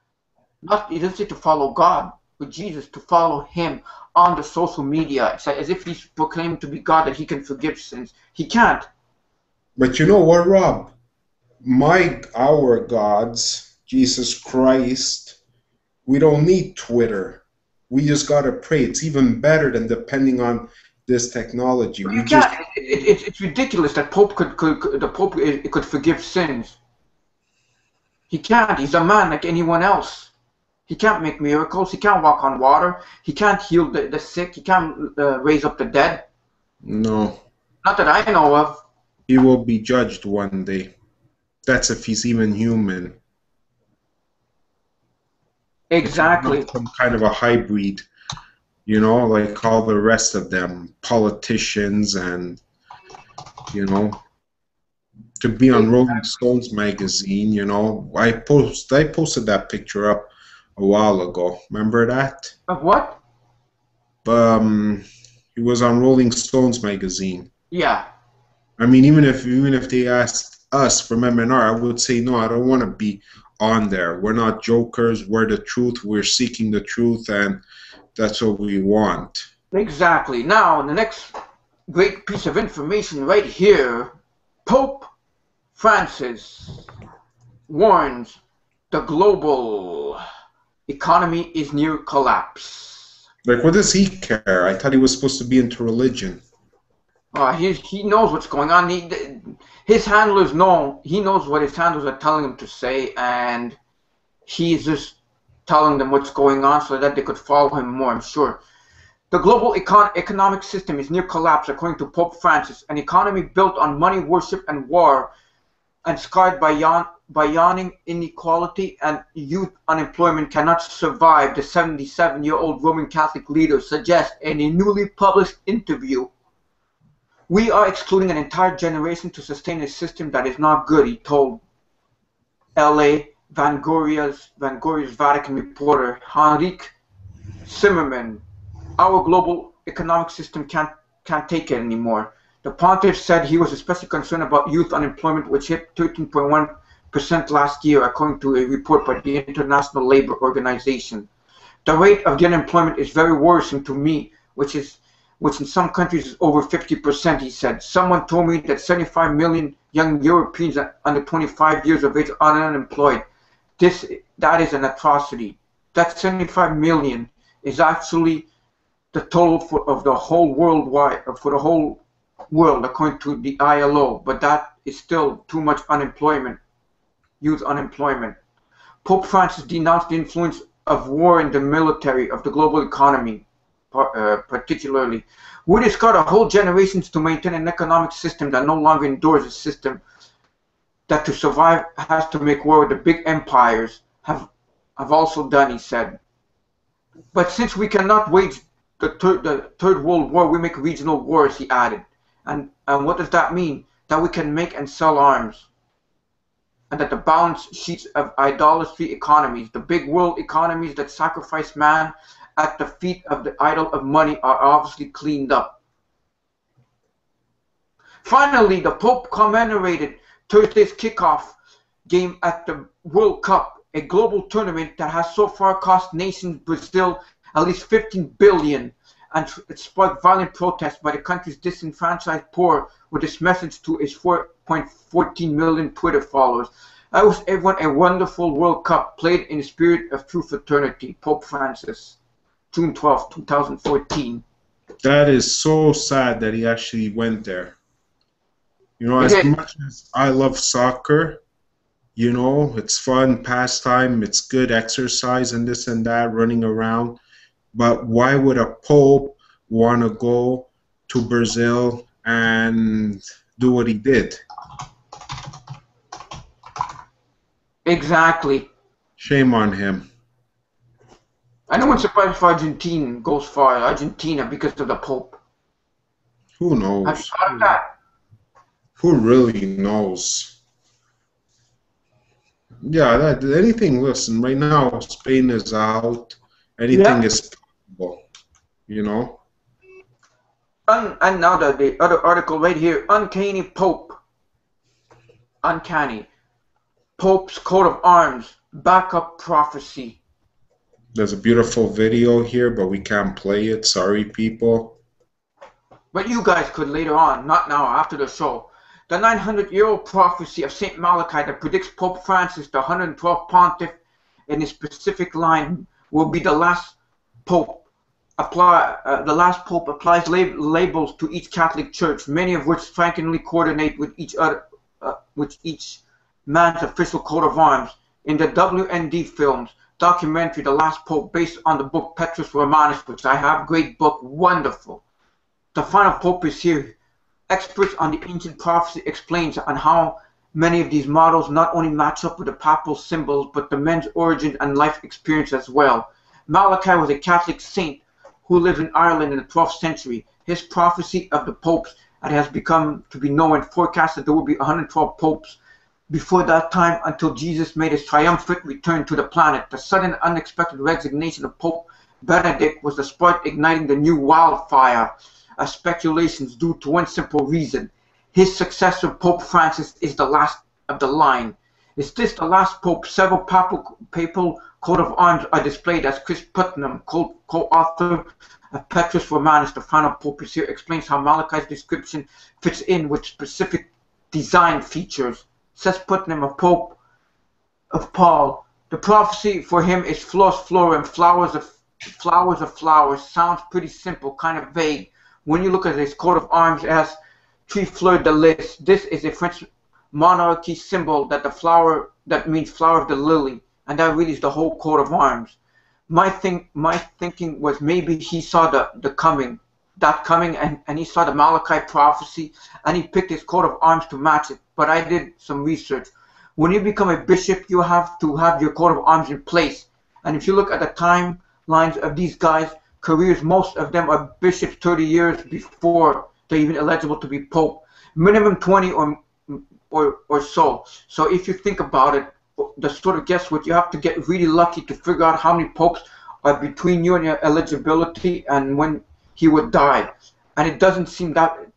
Not, he doesn't say to follow God, but Jesus, to follow him on the social media. It's like as if he's proclaiming to be God, that he can forgive sins. He can't. But you know what, Rob? Our gods, Jesus Christ, we don't need Twitter. We just gotta pray. It's even better than depending on this technology. But you can't. It's ridiculous that the Pope could forgive sins. He can't. He's a man like anyone else. He can't make miracles. He can't walk on water. He can't heal the sick. He can't raise up the dead. No. Not that I know of. He will be judged one day. That's if he's even human. Exactly. Some kind of a hybrid, like all the rest of them, politicians and, to be on Rolling Stones magazine, I posted that picture up a while ago. Remember that? Of what? He was on Rolling Stones magazine. Yeah. I mean, even if they asked us from MnR, I would say no. I don't want to be on there. We're not jokers. We're the truth. We're seeking the truth, and that's what we want. Exactly. Now, the next great piece of information right here: Pope Francis warns the global economy is near collapse. Like, what does he care? I thought he was supposed to be into religion. He knows what's going on. His handlers know. He knows what his handlers are telling him to say, and he's just telling them what's going on so that they could follow him more, I'm sure. The global economic system is near collapse, according to Pope Francis. An economy built on money, worship, and war, and scarred by yawning inequality and youth unemployment, cannot survive, the 77-year-old Roman Catholic leader suggests in a newly published interview. We are excluding an entire generation to sustain a system that is not good, he told L.A. Vangoria's Vatican reporter Henrique Zimmerman. Our global economic system can't take it anymore. The pontiff said he was especially concerned about youth unemployment, which hit 13.1% last year, according to a report by the International Labour Organization. The rate of the unemployment is very worrisome to me, which in some countries is over 50%, he said. Someone told me that 75 million young Europeans under 25 years of age are unemployed. That is an atrocity. That 75 million is actually the total of the whole for the whole world, according to the ILO. But that is still too much unemployment, youth unemployment. Pope Francis denounced the influence of war in the military of the global economy. Particularly, we discard our whole generations to maintain an economic system that no longer endures a system that to survive has to make war with the big empires have also done, he said. But since we cannot wage the third world war, we make regional wars, he added. And what does that mean? That we can make and sell arms. And that the balance sheets of idolatry economies, the big world economies that sacrifice man at the feet of the idol of money, are obviously cleaned up. Finally, the Pope commemorated Thursday's kickoff game at the World Cup, a global tournament that has so far cost nations Brazil at least $15 billion and it sparked violent protests by the country's disenfranchised poor with this message to its 4.14 million Twitter followers. I wish everyone a wonderful World Cup played in the spirit of true fraternity. Pope Francis, June 12, 2014. That is so sad that he actually went there. You know, as much as I love soccer, you know, it's fun, pastime, it's good exercise and this and that, running around. But why would a pope want to go to Brazil and do what he did? Exactly. Shame on him. I know I'm surprised if Argentina goes far. Argentina because of the Pope. Who knows? Have you thought of that? Who really knows? Yeah, that anything. Listen, right now Spain is out. Anything is possible. You know. And now the other article right here: Uncanny Pope. Uncanny. Pope's coat of arms. Backup prophecy. There's a beautiful video here, but we can't play it. Sorry, people. But you guys could later on, not now, after the show. The 900-year-old prophecy of St. Malachi that predicts Pope Francis, the 112th pontiff in his specific line, will be the last pope. The last pope applies labels to each Catholic church, many of which strikingly coordinate with each man's official coat of arms. In the WND films documentary, The Last Pope, based on the book Petrus Romanus, which I have, great book, wonderful. The final pope is here. Experts on the ancient prophecy explains on how many of these models not only match up with the papal symbols, but the men's origin and life experience as well. Malachi was a Catholic saint who lived in Ireland in the 12th century. His prophecy of the popes, it has become to be known, forecast that there will be 112 popes before that time until Jesus made his triumphant return to the planet. The sudden unexpected resignation of Pope Benedict was the spark igniting the new wildfire of speculations due to one simple reason. His successor, Pope Francis, is the last of the line. Is this the last pope? Several papal coat of arms are displayed as Chris Putnam, co-author of Petrus Romanus, the final pope is here, explains how Malachi's description fits in with specific design features. Says Putnam of Pope of Paul, the prophecy for him is flores florum, flowers of flowers. Sounds pretty simple, kind of vague. When you look at his coat of arms as Tri Fleur de Lis, this is a French monarchy symbol that means flower of the lily, and that really is the whole coat of arms. My thinking was maybe he saw that coming, and he saw the Malachi prophecy, and he picked his coat of arms to match it. But I did some research. When you become a bishop, you have to have your coat of arms in place. And if you look at the timelines of these guys' careers, most of them are bishops 30 years before they're even eligible to be pope. Minimum 20 or so. So if you think about it, the sort of guesswork, you have to get really lucky to figure out how many popes are between you and your eligibility and when he would die. And it doesn't seem that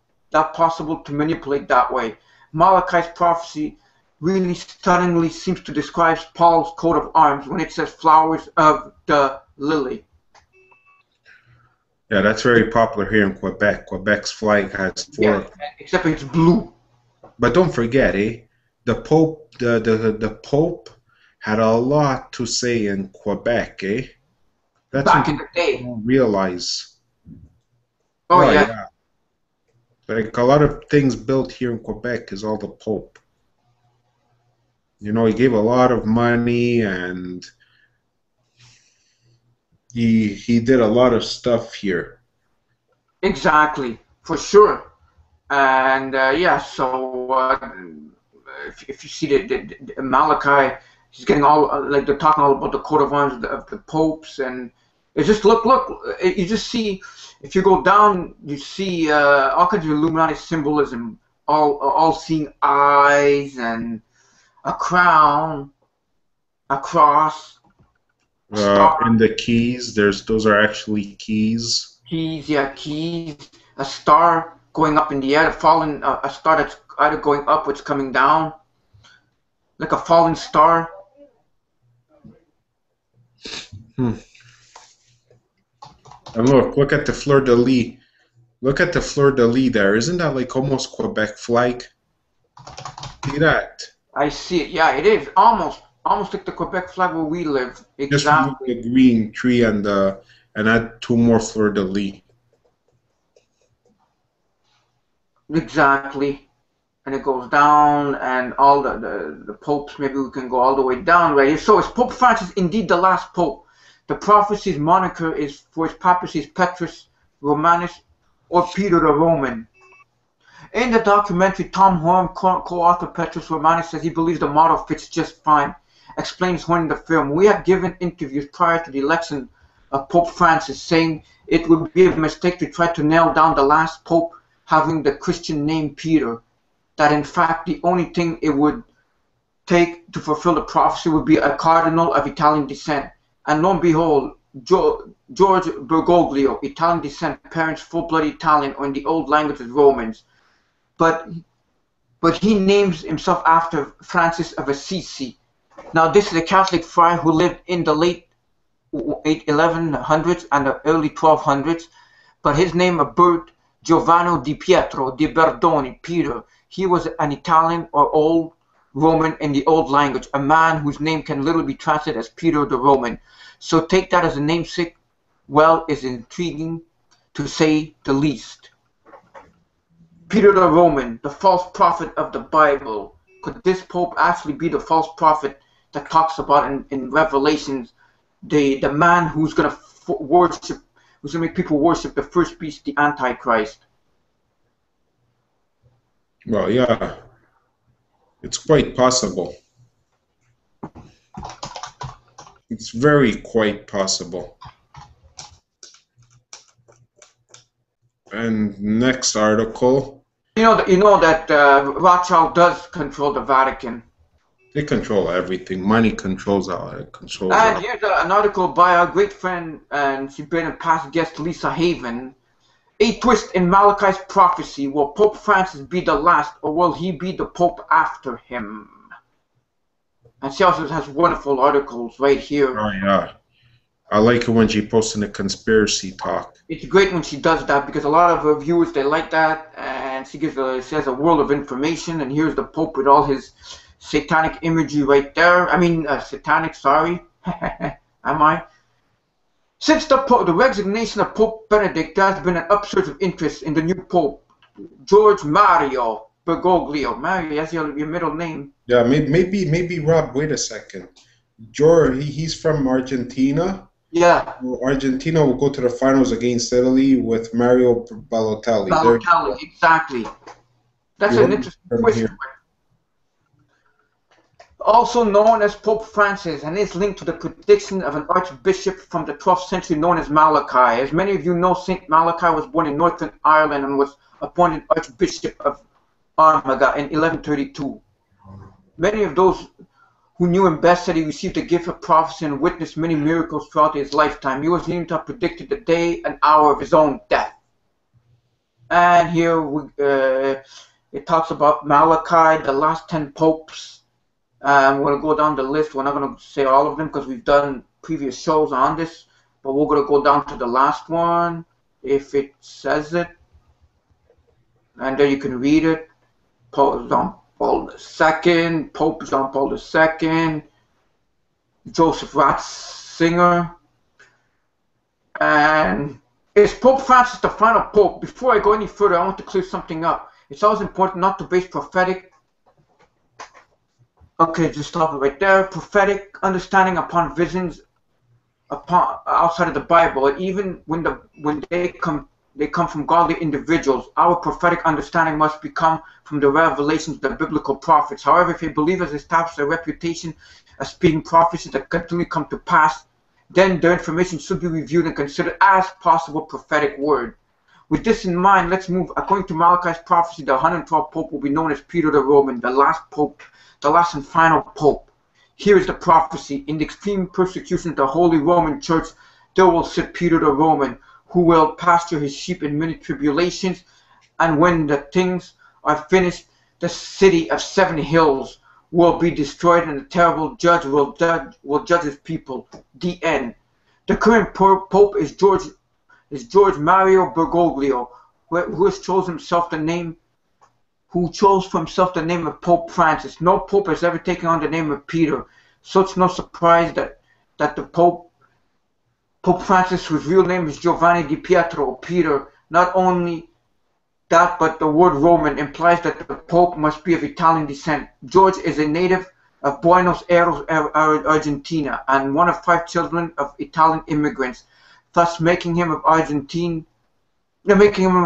possible to manipulate that way. Malachi's prophecy really stunningly seems to describe Paul's coat of arms when it says flowers of the lily. Yeah, that's very popular here in Quebec. Quebec's flag has four. Yeah, except it's blue. But don't forget, the Pope, the Pope had a lot to say in Quebec, That's back in the day. People don't realize. Oh yeah. Like a lot of things built here in Quebec is all the Pope. You know, he gave a lot of money and he did a lot of stuff here. Exactly, for sure. And so if you see the Malachi, he's getting all like they're talking all about the coat of arms of the popes, and it's just look. You just see if you go down, you see all kinds of Illuminati symbolism, all seeing eyes and a crown, a cross. And the keys, those are actually keys. Keys. A star going up in the air, a star that's either going up or it's coming down, like a falling star. And look at the fleur-de-lis. Look at the fleur-de-lis there. Isn't that like almost Quebec flag? See that? I see it. Yeah, it is almost like the Quebec flag where we live. Just remove Exactly. the green tree and add 2 more fleur-de-lis. Exactly. And it goes down, and all the popes, maybe we can go all the way down right here. So is Pope Francis indeed the last pope? The prophecy's moniker is for his papacy is Petrus Romanus or Peter the Roman. In the documentary, Tom Horn, co-author Petrus Romanus, says he believes the motto fits just fine. Explains when in the film, we have given interviews prior to the election of Pope Francis saying it would be a mistake to try to nail down the last pope having the Christian name Peter. That in fact the only thing it would take to fulfill the prophecy would be a cardinal of Italian descent. And lo and behold, George Bergoglio, Italian descent, parents full-blood Italian, or in the old language is Romans. But he names himself after Francis of Assisi. Now this is a Catholic friar who lived in the late 1100s and the early 1200s, but his name of birth, Giovanni di Pietro di Berdoni, Peter. He was an Italian or Old Roman in the old language, a man whose name can literally be translated as Peter the Roman. So take that as a namesake. Well, is intriguing to say the least. Peter the Roman, the false prophet of the Bible. Could this pope actually be the false prophet that talks about in Revelations, the man who's going to worship, who's going to make people worship the first beast, the Antichrist? Well, yeah, it's quite possible. It's very quite possible. And next article. You know that Rothschild does control the Vatican. They control everything. Money controls all. And here's an article by our great friend, and she's been a past guest, Lisa Haven. A twist in Malachi's prophecy. Will Pope Francis be the last, or will he be the Pope after him? And she also has wonderful articles right here. Oh, yeah. I like it when she posts in the conspiracy talk. It's great when she does that because a lot of her viewers, they like that. And she has a world of information. And here's the Pope with all his satanic imagery right there. I mean, satanic, sorry. Am I? Since the resignation of Pope Benedict, there has been an upsurge of interest in the new Pope, George Mario Bergoglio. Mario, that's your middle name. Yeah, maybe Rob, wait a second. George, he's from Argentina. Yeah. Well, Argentina will go to the finals against Italy with Mario Balotelli. Balotelli, exactly. That's an interesting twist. Also known as Pope Francis, and is linked to the prediction of an archbishop from the 12th century known as Malachi. As many of you know, Saint Malachi was born in Northern Ireland and was appointed Archbishop of Armagh in 1132. Many of those who knew him best said he received the gift of prophecy and witnessed many miracles throughout his lifetime. He was named to have predicted the day and hour of his own death. And here it talks about Malachi, the last 10 popes. We're going to go down the list. We're not going to say all of them because we've done previous shows on this. But we're going to go down to the last one, if it says it. And there you can read it. Pope John Paul II, Pope John Paul II, Joseph Ratzinger. And is Pope Francis the final Pope? Before I go any further, I want to clear something up. It's always important not to base prophetic. Okay, just stop it right there. Prophetic understanding upon visions outside of the Bible, even when they come from godly individuals. Our prophetic understanding must become from the revelations of the biblical prophets. However, if a believer has established a reputation as speaking prophecies that continually come to pass, then their information should be reviewed and considered as possible prophetic word. With this in mind, let's move. According to Malachi's prophecy, the 112th Pope will be known as Peter the Roman, the last Pope, the last and final Pope. Here is the prophecy. In the extreme persecution of the Holy Roman Church, there will sit Peter the Roman, who will pasture his sheep in many tribulations. And when the things are finished, the city of 7 hills will be destroyed, and the terrible judge will judge his people. The end. The current Pope is George is George Mario Bergoglio, who chose for himself the name of Pope Francis. No pope has ever taken on the name of Peter, so it's no surprise that the Pope Francis, whose real name is Giovanni di Pietro Peter. Not only that, but the word Roman implies that the Pope must be of Italian descent. George is a native of Buenos Aires, Argentina, and one of 5 children of Italian immigrants, thus making him of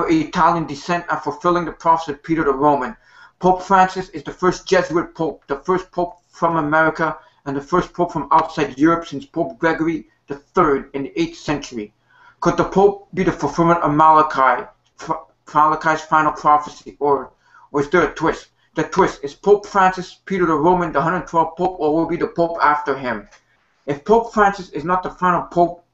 Italian descent and fulfilling the prophecy of Peter the Roman. Pope Francis is the first Jesuit pope, the first pope from America, and the first pope from outside Europe since Pope Gregory III in the 8th century. Could the pope be the fulfillment of Malachi's final prophecy, or is there a twist? The twist is Pope Francis, Peter the Roman, the 112th pope, or will be the pope after him? If Pope Francis is not the final pope,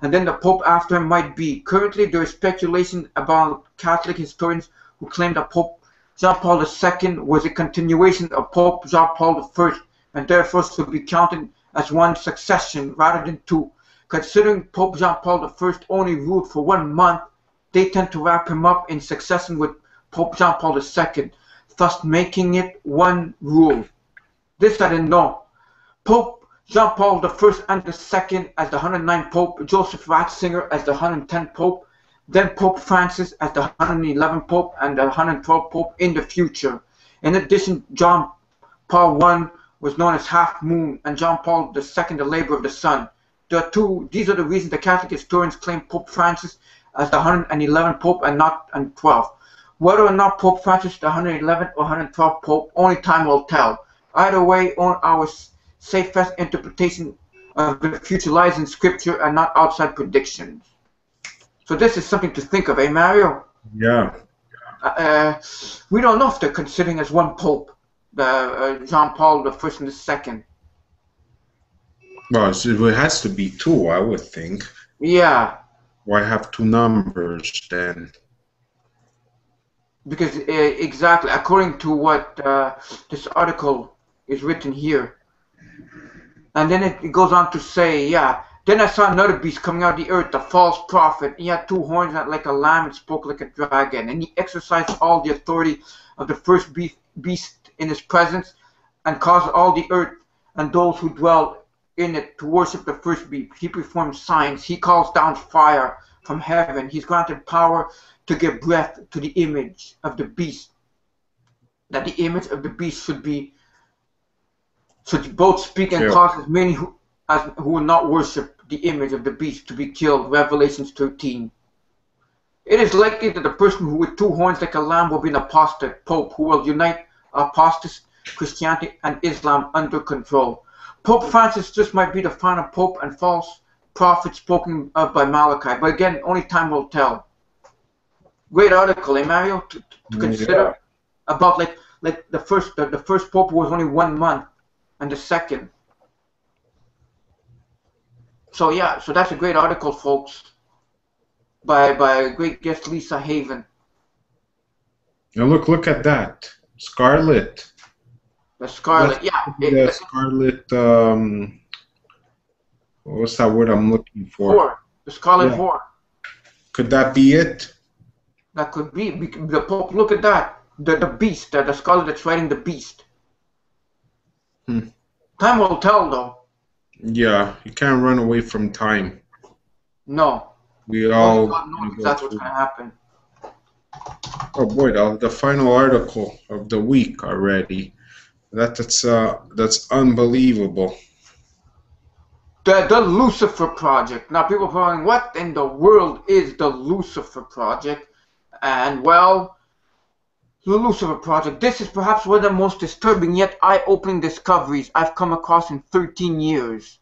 and then the pope after him might be. Currently, there is speculation about Catholic historians who claim that Pope John Paul II was a continuation of Pope John Paul I, and therefore should be counted as one succession rather than 2. Considering Pope John Paul I only ruled for 1 month, they tend to wrap him up in succession with Pope John Paul II, thus making it one rule. This I didn't know. Pope John Paul I and II as the 109th Pope, Joseph Ratzinger as the 110th Pope, then Pope Francis as the 111th Pope and the 112th Pope in the future. In addition, John Paul I was known as Half Moon, and John Paul II the Labor of the Sun. These are the reasons the Catholic historians claim Pope Francis as the 111th Pope and not 12th. Whether or not Pope Francis the 111th or 112th Pope, only time will tell. Either way, our safest interpretation of the future lies in Scripture and not outside predictions. So this is something to think of, eh, Mario? Yeah. We don't know if they're considering as one Pope, John Paul I and II. Well, so it has to be 2, I would think. Yeah. Why have 2 numbers then? Because exactly, according to what this article is written here. And then it goes on to say, yeah, then I saw another beast coming out of the earth, the false prophet. He had 2 horns like a lamb and spoke like a dragon. And he exercised all the authority of the first beast in his presence and caused all the earth and those who dwell in it to worship the first beast. He performs signs. He calls down fire from heaven. He's granted power to give breath to the image of the beast. That the image of the beast should both speak and cause as many who will not worship the image of the beast to be killed. Revelations 13. It is likely that the person who with 2 horns like a lamb will be an apostate pope who will unite apostasy, Christianity, and Islam under control. Pope Francis just might be the final pope and false prophet spoken of by Malachi, but again, only time will tell. Great article, eh, Mario, to consider about like the first pope was only 1 month, and the second. So yeah, so that's a great article, folks, by a great guest, Lisa Haven. Now look at that, Scarlet. The Scarlet, The Scarlet. What's that word I'm looking for? Whore. The Scarlet Whore. Could that be it? That could be the Pope. Look at that, the beast, the Scarlet that's riding the beast. Time will tell, though. Yeah, you can't run away from time. No. We all know exactly what's going to happen. Oh boy, the final article of the week already. That's unbelievable. The Lucifer Project. Now people are wondering, what in the world is the Lucifer Project? And well, the Lucifer Project. This is perhaps one of the most disturbing yet eye-opening discoveries I've come across in 13 years.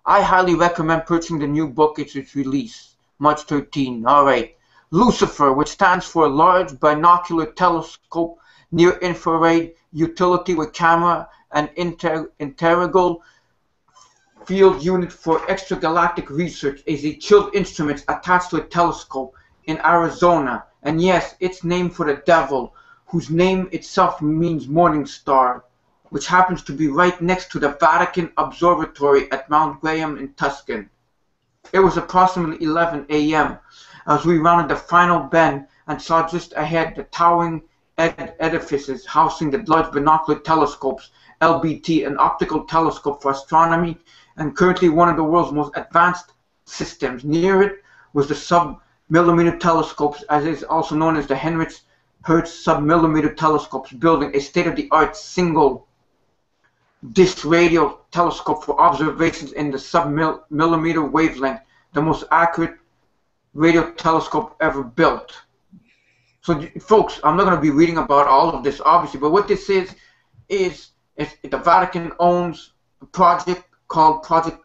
I highly recommend purchasing the new book. It's its release, March 13. Alright. Lucifer, which stands for Large Binocular Telescope Near-Infrared Utility with Camera and Integral Field Unit for Extragalactic Research, is a chilled instrument attached to a telescope in Arizona. And yes, it's named for the devil, whose name itself means morning star, which happens to be right next to the Vatican Observatory at Mount Graham in Tuscan. It was approximately 11 a.m. as we rounded the final bend and saw just ahead the towering edifices housing the large binocular telescopes, LBT, an optical telescope for astronomy, and currently one of the world's most advanced systems. Near it was the sub-millimeter telescopes, as is also known as the Heinrich Hertz sub-millimeter telescopes, building a state-of-the-art single-dish radio telescope for observations in the sub-millimeter wavelength, the most accurate radio telescope ever built. So, folks, I'm not going to be reading about all of this, obviously, but what this is the Vatican owns a project called Project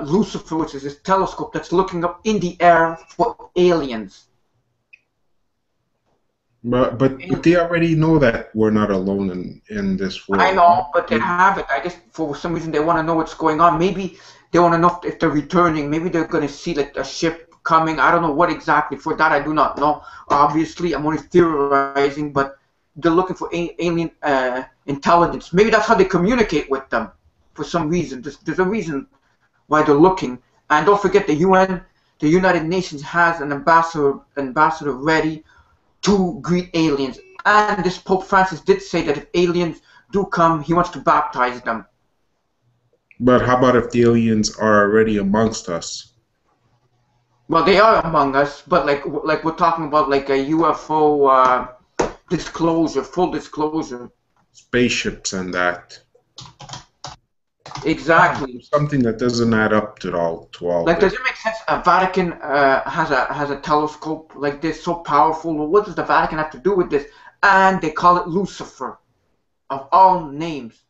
Lucifer, which is this telescope that's looking up in the air for aliens. But they already know that we're not alone in this world. I know, but they have it. I guess for some reason they want to know what's going on. Maybe they want to know if they're returning. Maybe they're going to see like a ship coming. I don't know what exactly. For that, I do not know. Obviously, I'm only theorizing, but they're looking for alien intelligence. Maybe that's how they communicate with them for some reason. There's a reason why they're looking. And don't forget the UN, the United Nations has an ambassador ready to greet aliens. And this Pope Francis did say that if aliens do come, he wants to baptize them. But how about if the aliens are already amongst us? Well, they are among us, but like we're talking about like a UFO disclosure, full disclosure. Spaceships and that. Exactly. Something that doesn't add up to all. Like, does it make sense? A Vatican has a telescope like this, so powerful. Well, what does the Vatican have to do with this? And they call it Lucifer, of all names.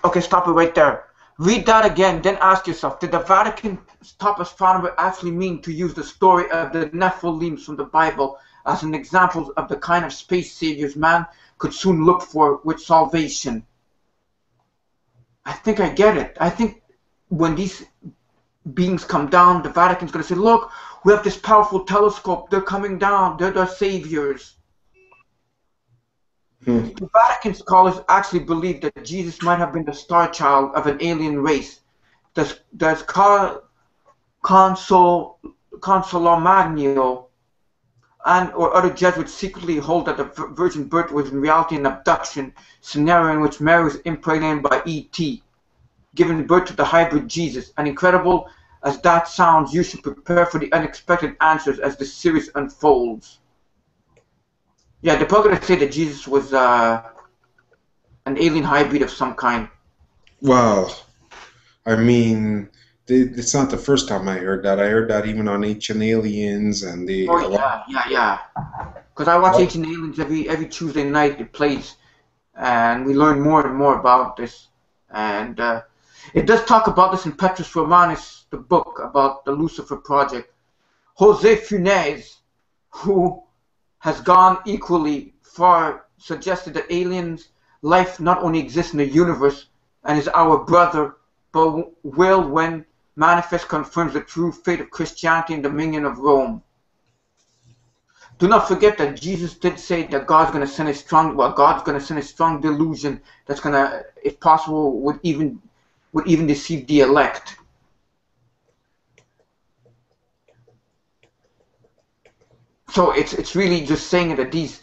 Okay, stop it right there. Read that again, then ask yourself, did the Vatican top astronomer actually mean to use the story of the Nephilims from the Bible as an example of the kind of space saviors man could soon look for with salvation? I think I get it. I think when these beings come down, the Vatican's going to say, look, we have this powerful telescope. They're coming down. They're the saviors. The Vatican scholars actually believe that Jesus might have been the star child of an alien race. There's Consuelo Magno and or other Jesuits secretly hold that the virgin birth was in reality an abduction scenario in which Mary was impregnated by E.T., giving birth to the hybrid Jesus. And incredible as that sounds, you should prepare for the unexpected answers as the series unfolds. Yeah, they're probably going to say that Jesus was an alien hybrid of some kind. Well, I mean, it's not the first time I heard that. I heard that even on Ancient Aliens and the. Oh yeah. Because I watch Ancient Aliens every Tuesday night. It plays, and we learn more and more about this. And it does talk about this in Petrus Romanus, the book about the Lucifer Project. Jose Funes, who has gone equally far, suggested that aliens' life not only exists in the universe and is our brother, but will, when manifest, confirms the true fate of Christianity and the dominion of Rome. Do not forget that Jesus did say that God's going to send a strong delusion that's going to, if possible, would even deceive the elect. So it's really just saying that these,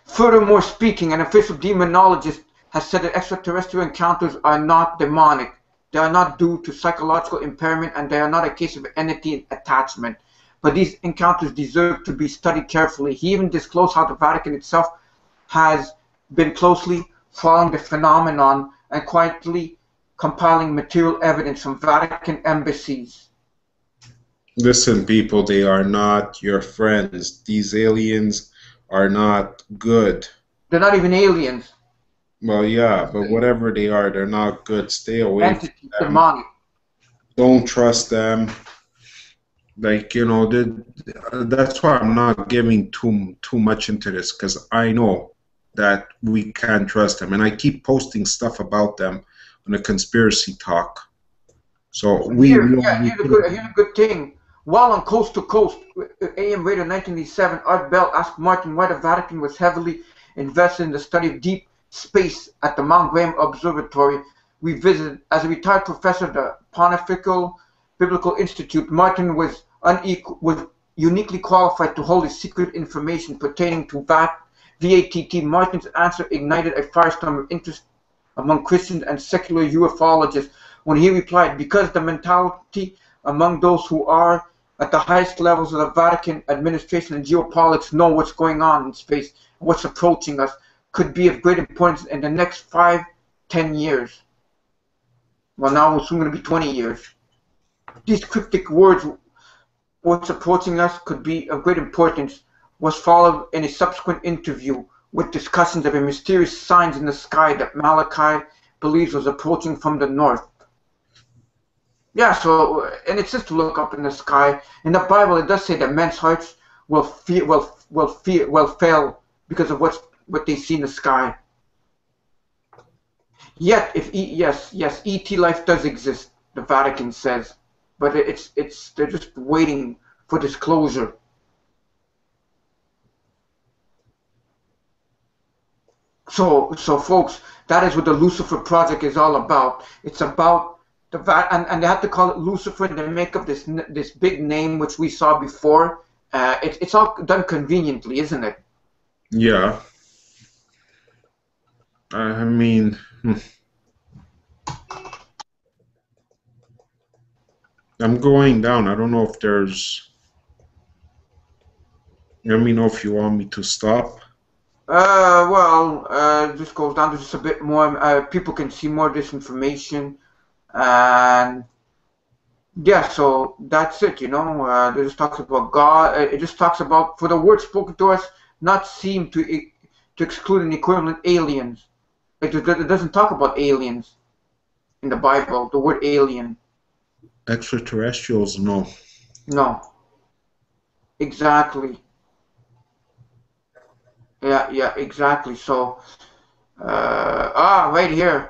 furthermore speaking, an official demonologist has said that extraterrestrial encounters are not demonic. They are not due to psychological impairment, and they are not a case of entity attachment. But these encounters deserve to be studied carefully. He even disclosed how the Vatican itself has been closely following the phenomenon and quietly compiling material evidence from Vatican embassies. Listen, people, they are not your friends. These aliens are not good. They're not even aliens. Well, yeah, but whatever they are, they're not good. Stay away from them. Demonic. Don't trust them. Like, you know, that's why I'm not giving too much into this, because I know that we can't trust them. And I keep posting stuff about them on the conspiracy talk. So here's a good thing. While on Coast to Coast, AM Radio 1987, Art Bell asked Martin why the Vatican was heavily invested in the study of deep space at the Mount Graham Observatory, we visited. As a retired professor of the Pontifical Biblical Institute, Martin was uniquely qualified to hold his secret information pertaining to VATT. Martin's answer ignited a firestorm of interest among Christians and secular ufologists when he replied, because the mentality among those who are at the highest levels of the Vatican administration and geopolitics know what's going on in space, what's approaching us, could be of great importance in the next 5-10 years. Well, now it's soon going to be 20 years. These cryptic words, what's approaching us, could be of great importance, was followed in a subsequent interview with discussions of a mysterious signs in the sky that Malachi believes was approaching from the north. Yeah, so, and it says to look up in the sky. In the Bible, it does say that men's hearts will fail because of what they see in the sky. Yet, yes, ET life does exist, the Vatican says, but they're just waiting for disclosure. So folks, that is what the Lucifer Project is all about. It's about and they have to call it Lucifer. They make up this big name which we saw before. It's all done conveniently, isn't it? Yeah. I mean, I'm going down. I don't know if there's. Let me know if you want me to stop. Well, just goes down to just a bit more. People can see more of this information. And yeah, so that's it, you know. It just talks about God. It just talks about, for the word spoken to us, not seem to exclude an equivalent aliens. It doesn't talk about aliens in the Bible, the word alien. Extraterrestrials, no. No. Exactly. Yeah, exactly. So, right here.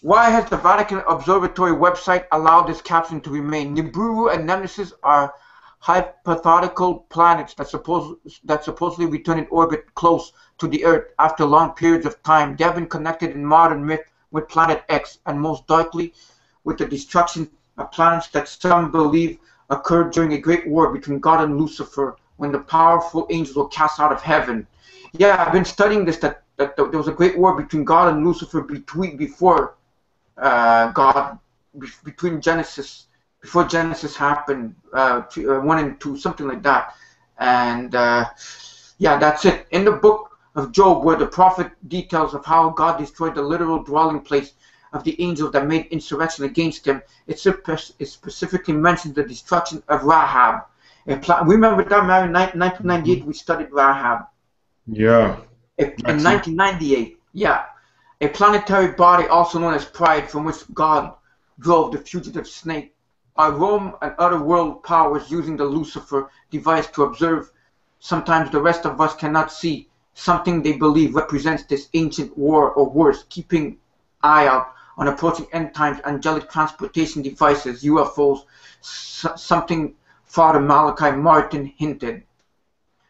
Why has the Vatican Observatory website allowed this caption to remain? Nibiru and Nemesis are hypothetical planets that supposedly return in orbit close to the Earth after long periods of time. They have been connected in modern myth with Planet X, and most darkly with the destruction of planets that some believe occurred during a great war between God and Lucifer, when the powerful angels were cast out of heaven. Yeah, I've been studying this, that there was a great war between God and Lucifer before between Genesis, before Genesis happened, 1 and 2, something like that. And yeah, that's it. In the book of Job, where the prophet details of how God destroyed the literal dwelling place of the angels that made insurrection against him, it specifically mentions the destruction of Rahab. Remember that, Mary, 1998, we studied Rahab. Yeah. In 1998, yeah. A planetary body also known as Pride, from which God drove the fugitive snake, are Rome and other world powers using the Lucifer device to observe. Sometimes the rest of us cannot see something they believe represents this ancient war, or worse, keeping eye out on approaching end times angelic transportation devices, UFOs, something Father Malachi Martin hinted.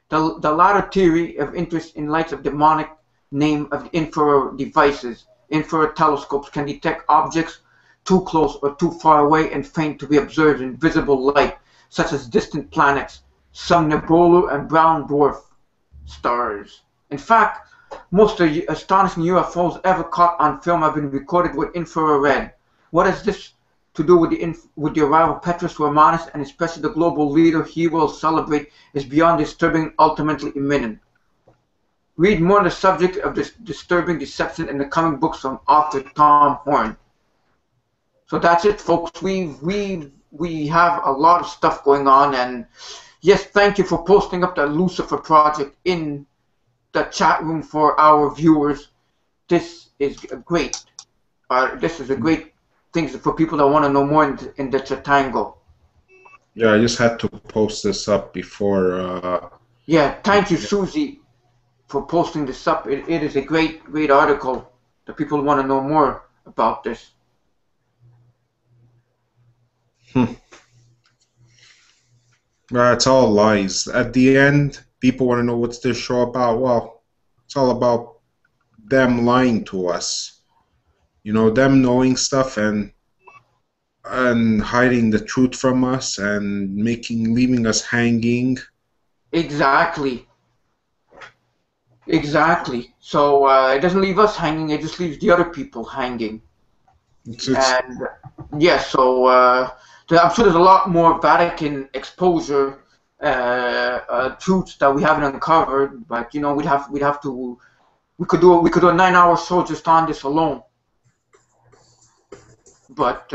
The latter theory of interest in lights of demonic name of infrared devices. Infrared telescopes can detect objects too close or too far away and faint to be observed in visible light, such as distant planets, some nebulae, and brown dwarf stars. In fact, most of the astonishing UFOs ever caught on film have been recorded with infrared. What has this to do with the arrival of Petrus Romanus, and especially the global leader he will celebrate, is beyond disturbing, ultimately imminent. Read more on the subject of this disturbing deception in the coming books from author Tom Horn. So that's it, folks. We have a lot of stuff going on, and yes, thank you for posting up the Lucifer Project in the chat room for our viewers. This is great. This is a great thing for people that want to know more in the Chatango. Yeah, I just had to post this up before. Yeah, thank you, Susie, for posting this up. It is a great article that people want to know more about this. It's all lies. At the end, people want to know what's this show about. Well, it's all about them lying to us. you know, them knowing stuff and hiding the truth from us and leaving us hanging. Exactly. Exactly. So it doesn't leave us hanging, it just leaves the other people hanging. And yeah, so I'm sure there's a lot more Vatican exposure truths that we haven't uncovered, but you know, we could do a 9-hour show just on this alone. But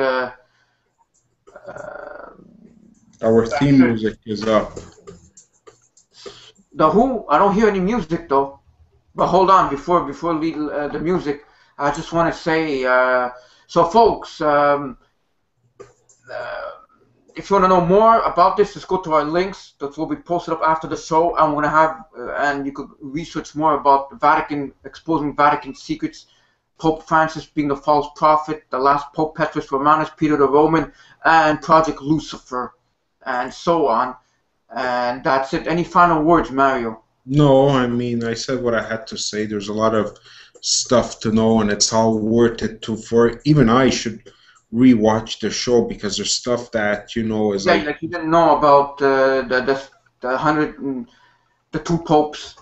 our theme music is up. The Who? I don't hear any music though. But hold on, before the music, I just want to say, so folks, if you want to know more about this, just go to our links. That will be posted up after the show. I'm going to have, and you could research more about the Vatican, exposing Vatican secrets, Pope Francis being the false prophet, the last Pope Petrus Romanus, Peter the Roman, and Project Lucifer, and so on. And that's it. Any final words, Mario? No, I mean, I said what I had to say. There's a lot of stuff to know, and it's all worth it for even I should rewatch the show, because there's stuff that, you know, is like you didn't know about the 2 popes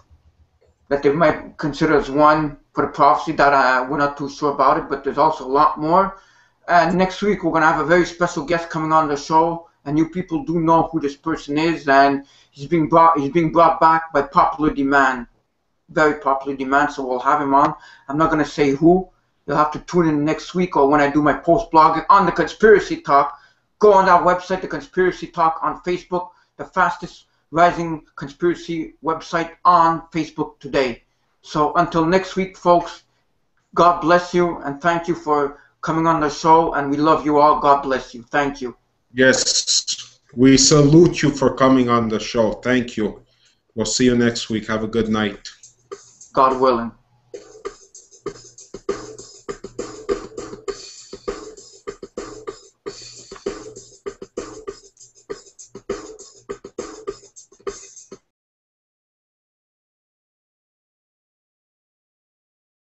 that they might consider as one for the prophecy. That we're not too sure about it, but there's also a lot more. And next week we're gonna have a very special guest coming on the show, and you people do know who this person is, and he's being brought back by popular demand, very popular demand. So we'll have him on. I'm not gonna say who. You'll have to tune in next week, or when I do my post blogging on the Conspiracy Talk. Go on that website, the Conspiracy Talk on Facebook, the fastest rising conspiracy website on Facebook today. So until next week, folks, God bless you, and thank you for coming on the show, and we love you all. God bless you. Thank you. Yes, we salute you for coming on the show. Thank you. We'll see you next week. Have a good night. God willing.